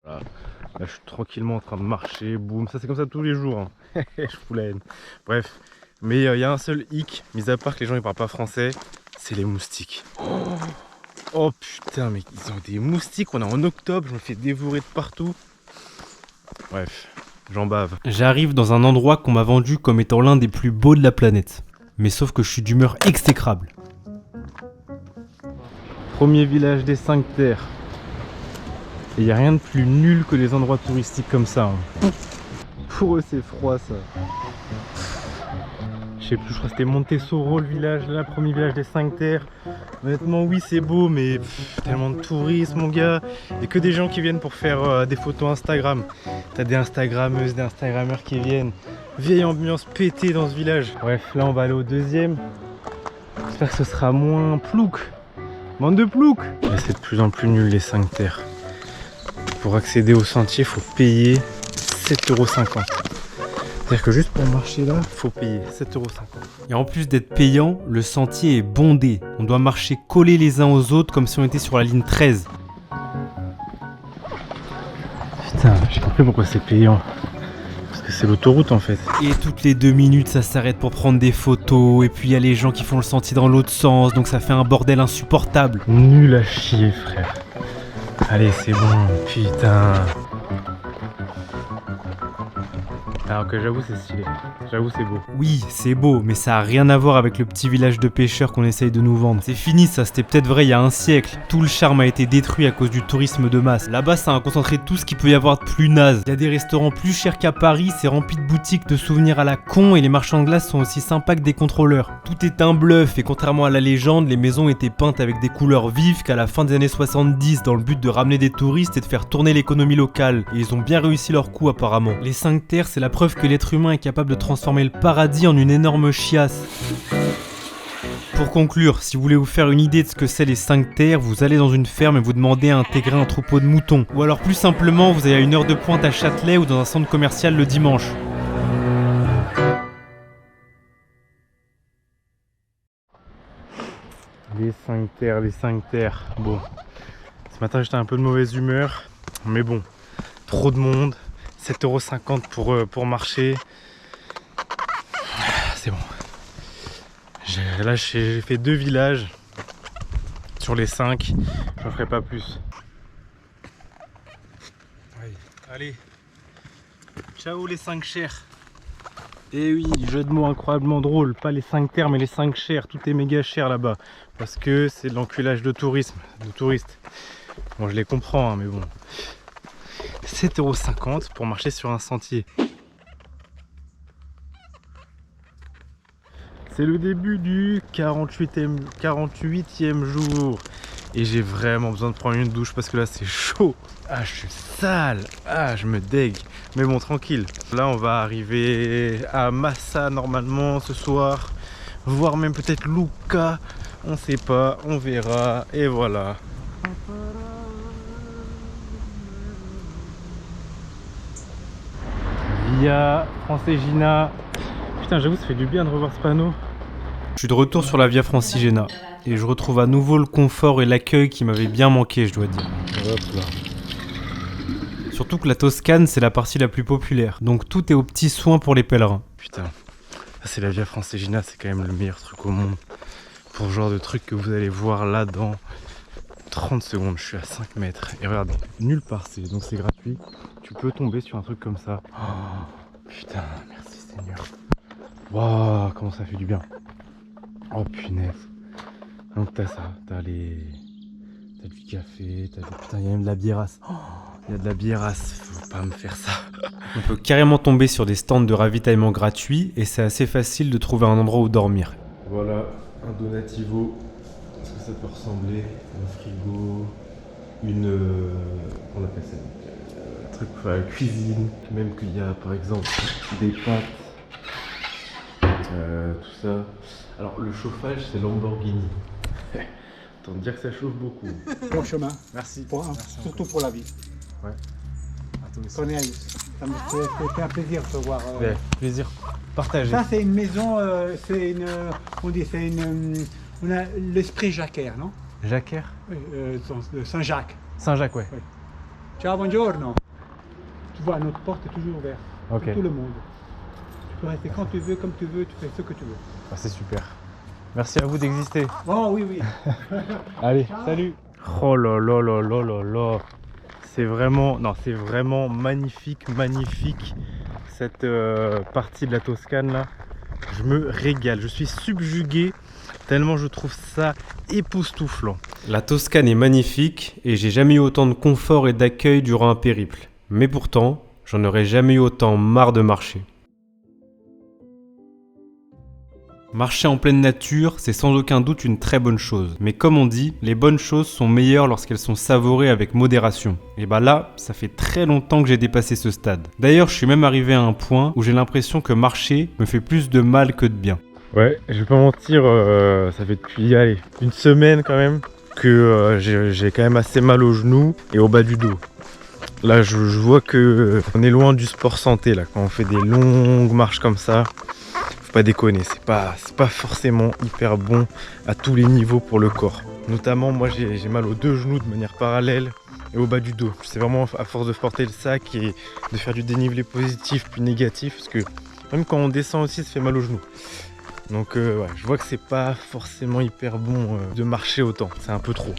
Voilà. Là je suis tranquillement en train de marcher, boum, ça c'est comme ça tous les jours. Hein. Je fous la haine. Bref, mais il y a un seul hic, mis à part que les gens ils parlent pas français, c'est les moustiques. Oh putain, mais ils ont des moustiques, on est en octobre, je me fais dévorer de partout. Bref, j'en bave. J'arrive dans un endroit qu'on m'a vendu comme étant l'un des plus beaux de la planète. Mais sauf que je suis d'humeur exécrable. Premier village des 5 terres. Et il n'y a rien de plus nul que les endroits touristiques comme ça. Hein. Pour eux c'est froid ça. Je sais plus, je crois que c'était Montesoro le village, là, premier village des 5 terres. Honnêtement, oui, c'est beau, mais tellement de touristes, mon gars. Et que des gens qui viennent pour faire des photos Instagram. T'as des Instagrammeuses, des Instagrammeurs qui viennent. Vieille ambiance pétée dans ce village. Bref, là, on va aller au deuxième. J'espère que ce sera moins plouc. Bande de plouc. C'est de plus en plus nul les 5 terres. Pour accéder au sentier, il faut payer 7,50 €. C'est-à-dire que juste pour marcher là, il faut payer 7,50 €. Et en plus d'être payant, le sentier est bondé. On doit marcher collés les uns aux autres comme si on était sur la ligne 13. Putain, j'ai compris pourquoi c'est payant. Parce que c'est l'autoroute en fait. Et toutes les 2 minutes, ça s'arrête pour prendre des photos. Et puis il y a les gens qui font le sentier dans l'autre sens. Donc ça fait un bordel insupportable. Nul à chier, frère. Allez, c'est bon, putain. Alors que j'avoue c'est stylé, j'avoue c'est beau. Oui, c'est beau, mais ça a rien à voir avec le petit village de pêcheurs qu'on essaye de nous vendre. C'est fini ça, c'était peut-être vrai il y a un siècle. Tout le charme a été détruit à cause du tourisme de masse. Là-bas, ça a concentré tout ce qu'il peut y avoir de plus naze. Il y a des restaurants plus chers qu'à Paris, c'est rempli de boutiques de souvenirs à la con et les marchands de glace sont aussi sympas que des contrôleurs. Tout est un bluff et contrairement à la légende, les maisons étaient peintes avec des couleurs vives qu'à la fin des années 70 dans le but de ramener des touristes et de faire tourner l'économie locale. Et ils ont bien réussi leur coup apparemment. Les 5 terres, c'est la preuve que l'être humain est capable de transformer le paradis en une énorme chiasse. Pour conclure, si vous voulez vous faire une idée de ce que c'est les 5 terres, vous allez dans une ferme et vous demandez à intégrer un troupeau de moutons. Ou alors plus simplement, vous allez à une heure de pointe à Châtelet ou dans un centre commercial le dimanche. Les 5 terres, les 5 terres. Bon, ce matin j'étais un peu de mauvaise humeur, mais bon, trop de monde. 7,50 € pour marcher. C'est bon. Là j'ai fait 2 villages sur les 5. J'en ferai pas plus. Allez. Ciao les 5 chers. Et oui, jeu de mots incroyablement drôle. Pas les 5 terres mais les 5 chers. Tout est méga cher là-bas. Parce que c'est de l'enculage de tourisme, de touristes. Bon, je les comprends, hein, mais bon. 7,50 € pour marcher sur un sentier. C'est le début du 48e jour. Et j'ai vraiment besoin de prendre une douche parce que là c'est chaud. Ah, je suis sale. Ah, je me dégue. Mais bon, tranquille. Là, on va arriver à Massa normalement ce soir. Voire même peut-être Lucca. On sait pas, on verra. Et voilà. Via Francigena. Putain, j'avoue, ça fait du bien de revoir ce panneau. Je suis de retour sur la Via Francigena et je retrouve à nouveau le confort et l'accueil qui m'avait bien manqué, je dois dire. Hop là. Surtout que la Toscane, c'est la partie la plus populaire, donc tout est aux petits soins pour les pèlerins. Putain, ça c'est la Via Francigena, c'est quand même le meilleur truc au monde. Pour ce genre de truc que vous allez voir là dans 30 secondes, je suis à 5 mètres. Et regardez, nulle part, donc c'est gratuit. Tu peux tomber sur un truc comme ça. Oh, putain, merci Seigneur. Waouh, comment ça fait du bien. Oh punaise. Donc t'as ça, t'as du café, putain, il y a même de la biérasse. Oh, il y a de la biérasse, faut pas me faire ça. On peut carrément tomber sur des stands de ravitaillement gratuits et c'est assez facile de trouver un endroit où dormir. Voilà, un donativo. Est-ce que ça peut ressembler? Un frigo, on appelle ça un truc pour la cuisine. Même qu'il y a par exemple des pâtes, tout ça. Alors le chauffage c'est Lamborghini. Autant dire que ça chauffe beaucoup. Bon chemin, merci. Surtout pour la vie. Ouais. Cornelius, ça me fait un plaisir de te voir. Ouais, plaisir partagé. Ça c'est une maison, on a l'esprit jacquaire, non? Jacquaire? Oui, Saint-Jacques. Saint-Jacques, ouais. Ciao, buongiorno. Tu vois, notre porte est toujours ouverte. Ok. Pour tout le monde. Tu peux rester quand tu veux, comme tu veux, tu fais ce que tu veux. Ah, c'est super. Merci à vous d'exister. Oh oui, oui. Allez, salut. Oh là là là là là là. C'est vraiment, non, c'est vraiment magnifique, magnifique cette partie de la Toscane là. Je me régale, je suis subjugué tellement je trouve ça époustouflant. La Toscane est magnifique et j'ai jamais eu autant de confort et d'accueil durant un périple. Mais pourtant, j'en aurais jamais eu autant marre de marcher. Marcher en pleine nature, c'est sans aucun doute une très bonne chose. Mais comme on dit, les bonnes choses sont meilleures lorsqu'elles sont savourées avec modération. Et bah là, ça fait très longtemps que j'ai dépassé ce stade. D'ailleurs, je suis même arrivé à un point où j'ai l'impression que marcher me fait plus de mal que de bien. Ouais, je vais pas mentir, ça fait depuis une semaine quand même que j'ai quand même assez mal aux genoux et au bas du dos. Là, je vois que on est loin du sport santé là, quand on fait des longues marches comme ça. Faut pas déconner, c'est pas forcément hyper bon à tous les niveaux pour le corps. Notamment, moi j'ai mal aux deux genoux de manière parallèle et au bas du dos. C'est vraiment à force de porter le sac et de faire du dénivelé positif puis négatif, parce que même quand on descend aussi, ça fait mal aux genoux. Donc ouais, je vois que c'est pas forcément hyper bon de marcher autant, c'est un peu trop.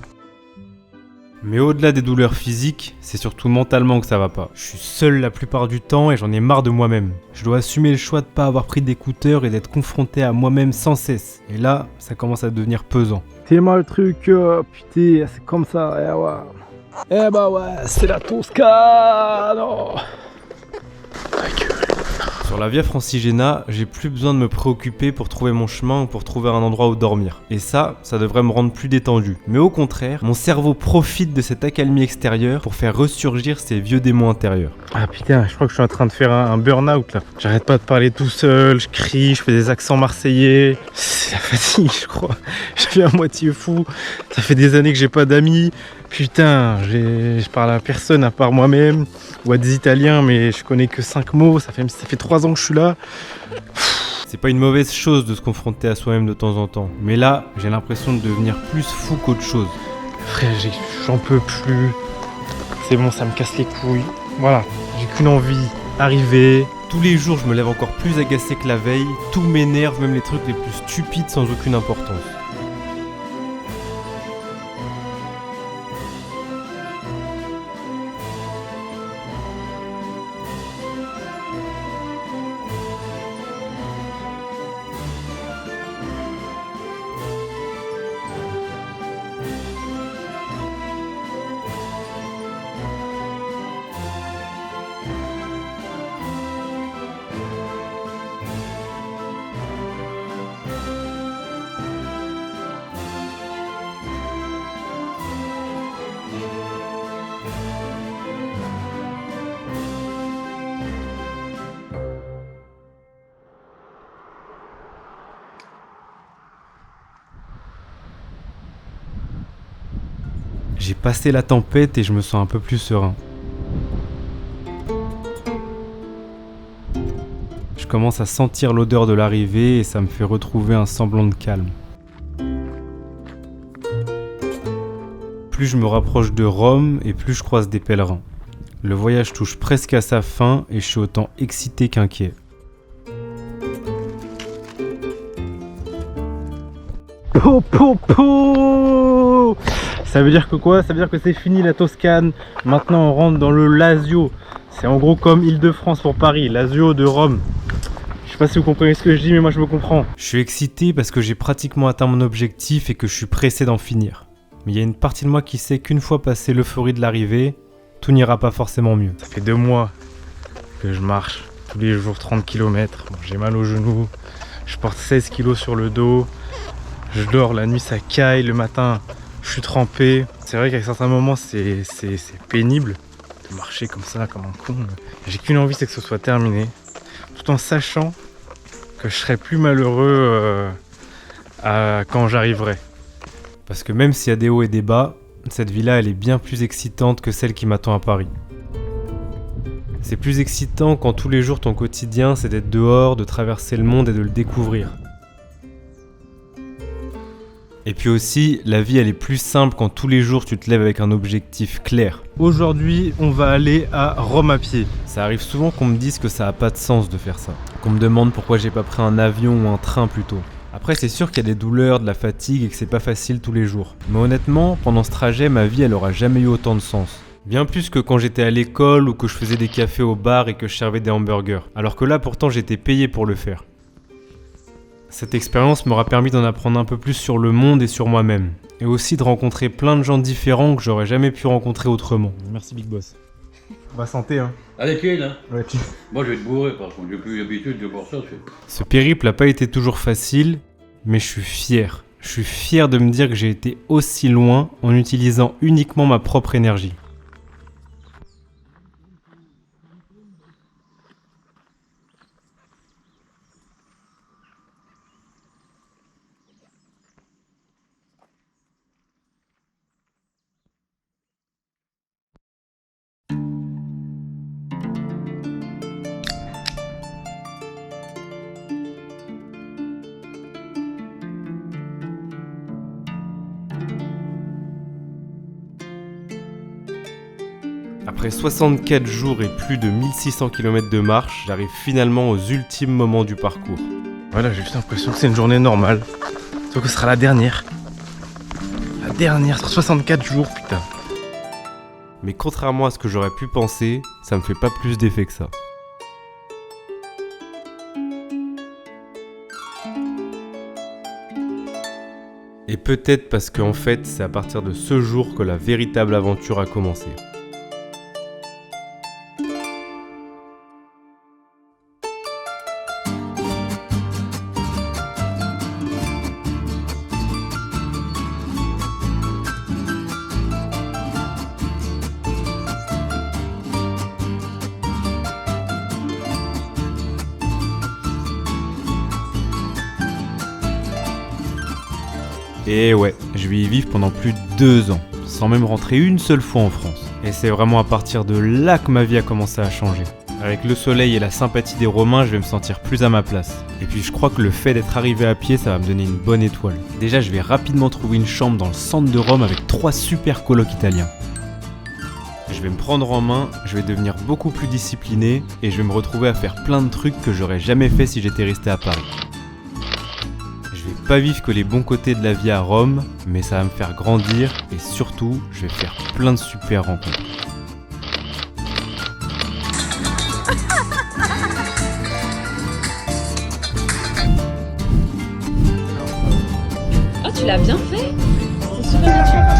Mais au-delà des douleurs physiques, c'est surtout mentalement que ça va pas. Je suis seul la plupart du temps et j'en ai marre de moi-même. Je dois assumer le choix de pas avoir pris d'écouteurs et d'être confronté à moi-même sans cesse. Et là, ça commence à devenir pesant. C'est mal le truc, putain, c'est comme ça, eh ouais. Eh bah ouais, c'est la Toscane. Oh. Sur la Via Francigena, j'ai plus besoin de me préoccuper pour trouver mon chemin ou pour trouver un endroit où dormir. Et ça devrait me rendre plus détendu. Mais au contraire, mon cerveau profite de cette accalmie extérieure pour faire ressurgir ses vieux démons intérieurs. Ah putain, je crois que je suis en train de faire un burn-out là. J'arrête pas de parler tout seul, je crie, je fais des accents marseillais. C'est la fatigue, je crois. Je suis à moitié fou. Ça fait des années que j'ai pas d'amis. Putain, je parle à personne à part moi-même ou à des Italiens, mais je connais que 5 mots. Ça fait 3 ans que je suis là. C'est pas une mauvaise chose de se confronter à soi-même de temps en temps. Mais là, j'ai l'impression de devenir plus fou qu'autre chose. Frère, j'en peux plus. C'est bon, ça me casse les couilles. Voilà, j'ai qu'une envie, arriver. Tous les jours, je me lève encore plus agacé que la veille. Tout m'énerve, même les trucs les plus stupides sans aucune importance. J'ai passé la tempête et je me sens un peu plus serein. Je commence à sentir l'odeur de l'arrivée et ça me fait retrouver un semblant de calme. Plus je me rapproche de Rome et plus je croise des pèlerins. Le voyage touche presque à sa fin et je suis autant excité qu'inquiet. Ça veut dire que quoi? Ça veut dire que c'est fini la Toscane. Maintenant on rentre dans le Lazio. C'est en gros comme Île-de-France pour Paris, Lazio de Rome. Je sais pas si vous comprenez ce que je dis, mais moi je me comprends. Je suis excité parce que j'ai pratiquement atteint mon objectif et que je suis pressé d'en finir. Mais il y a une partie de moi qui sait qu'une fois passé l'euphorie de l'arrivée, tout n'ira pas forcément mieux. Ça fait 2 mois que je marche tous les jours 30 km. Bon, j'ai mal aux genoux, je porte 16 kg sur le dos, je dors, la nuit ça caille, le matin je suis trempé. C'est vrai qu'à certains moments c'est pénible de marcher comme ça, comme un con. J'ai qu'une envie, c'est que ce soit terminé, tout en sachant que je serai plus malheureux quand j'arriverai. Parce que même s'il y a des hauts et des bas, cette vie-là elle est bien plus excitante que celle qui m'attend à Paris. C'est plus excitant quand tous les jours ton quotidien c'est d'être dehors, de traverser le monde et de le découvrir. Et puis aussi, la vie elle est plus simple quand tous les jours tu te lèves avec un objectif clair. Aujourd'hui, on va aller à Rome à pied. Ça arrive souvent qu'on me dise que ça a pas de sens de faire ça. Qu'on me demande pourquoi j'ai pas pris un avion ou un train plutôt. Après c'est sûr qu'il y a des douleurs, de la fatigue et que c'est pas facile tous les jours. Mais honnêtement, pendant ce trajet, ma vie elle aura jamais eu autant de sens. Bien plus que quand j'étais à l'école ou que je faisais des cafés au bar et que je servais des hamburgers. Alors que là pourtant j'étais payé pour le faire. Cette expérience m'aura permis d'en apprendre un peu plus sur le monde et sur moi-même. Et aussi de rencontrer plein de gens différents que j'aurais jamais pu rencontrer autrement. Merci Big Boss. Bah santé hein. Allez, tu es là. Ouais, tu... Moi, je vais te bourrer par contre, j'ai plus l'habitude de boire ça. Ce périple n'a pas été toujours facile, mais je suis fier. Je suis fier de me dire que j'ai été aussi loin en utilisant uniquement ma propre énergie. Après 64 jours et plus de 1600 km de marche, j'arrive finalement aux ultimes moments du parcours. Voilà, j'ai juste l'impression que c'est une journée normale. Sauf que ce sera la dernière. La dernière sur 64 jours, putain. Mais contrairement à ce que j'aurais pu penser, ça me fait pas plus d'effet que ça. Et peut-être parce qu'en fait, c'est à partir de ce jour que la véritable aventure a commencé. Et ouais, je vais y vivre pendant plus de 2 ans, sans même rentrer une seule fois en France. Et c'est vraiment à partir de là que ma vie a commencé à changer. Avec le soleil et la sympathie des Romains, je vais me sentir plus à ma place. Et puis je crois que le fait d'être arrivé à pied, ça va me donner une bonne étoile. Déjà, je vais rapidement trouver une chambre dans le centre de Rome avec 3 super colocs italiens. Je vais me prendre en main, je vais devenir beaucoup plus discipliné et je vais me retrouver à faire plein de trucs que j'aurais jamais fait si j'étais resté à Paris. Je vais pas vivre que les bons côtés de la vie à Rome, mais ça va me faire grandir et surtout, je vais faire plein de super rencontres. Oh, tu l'as bien fait. C'est super naturel.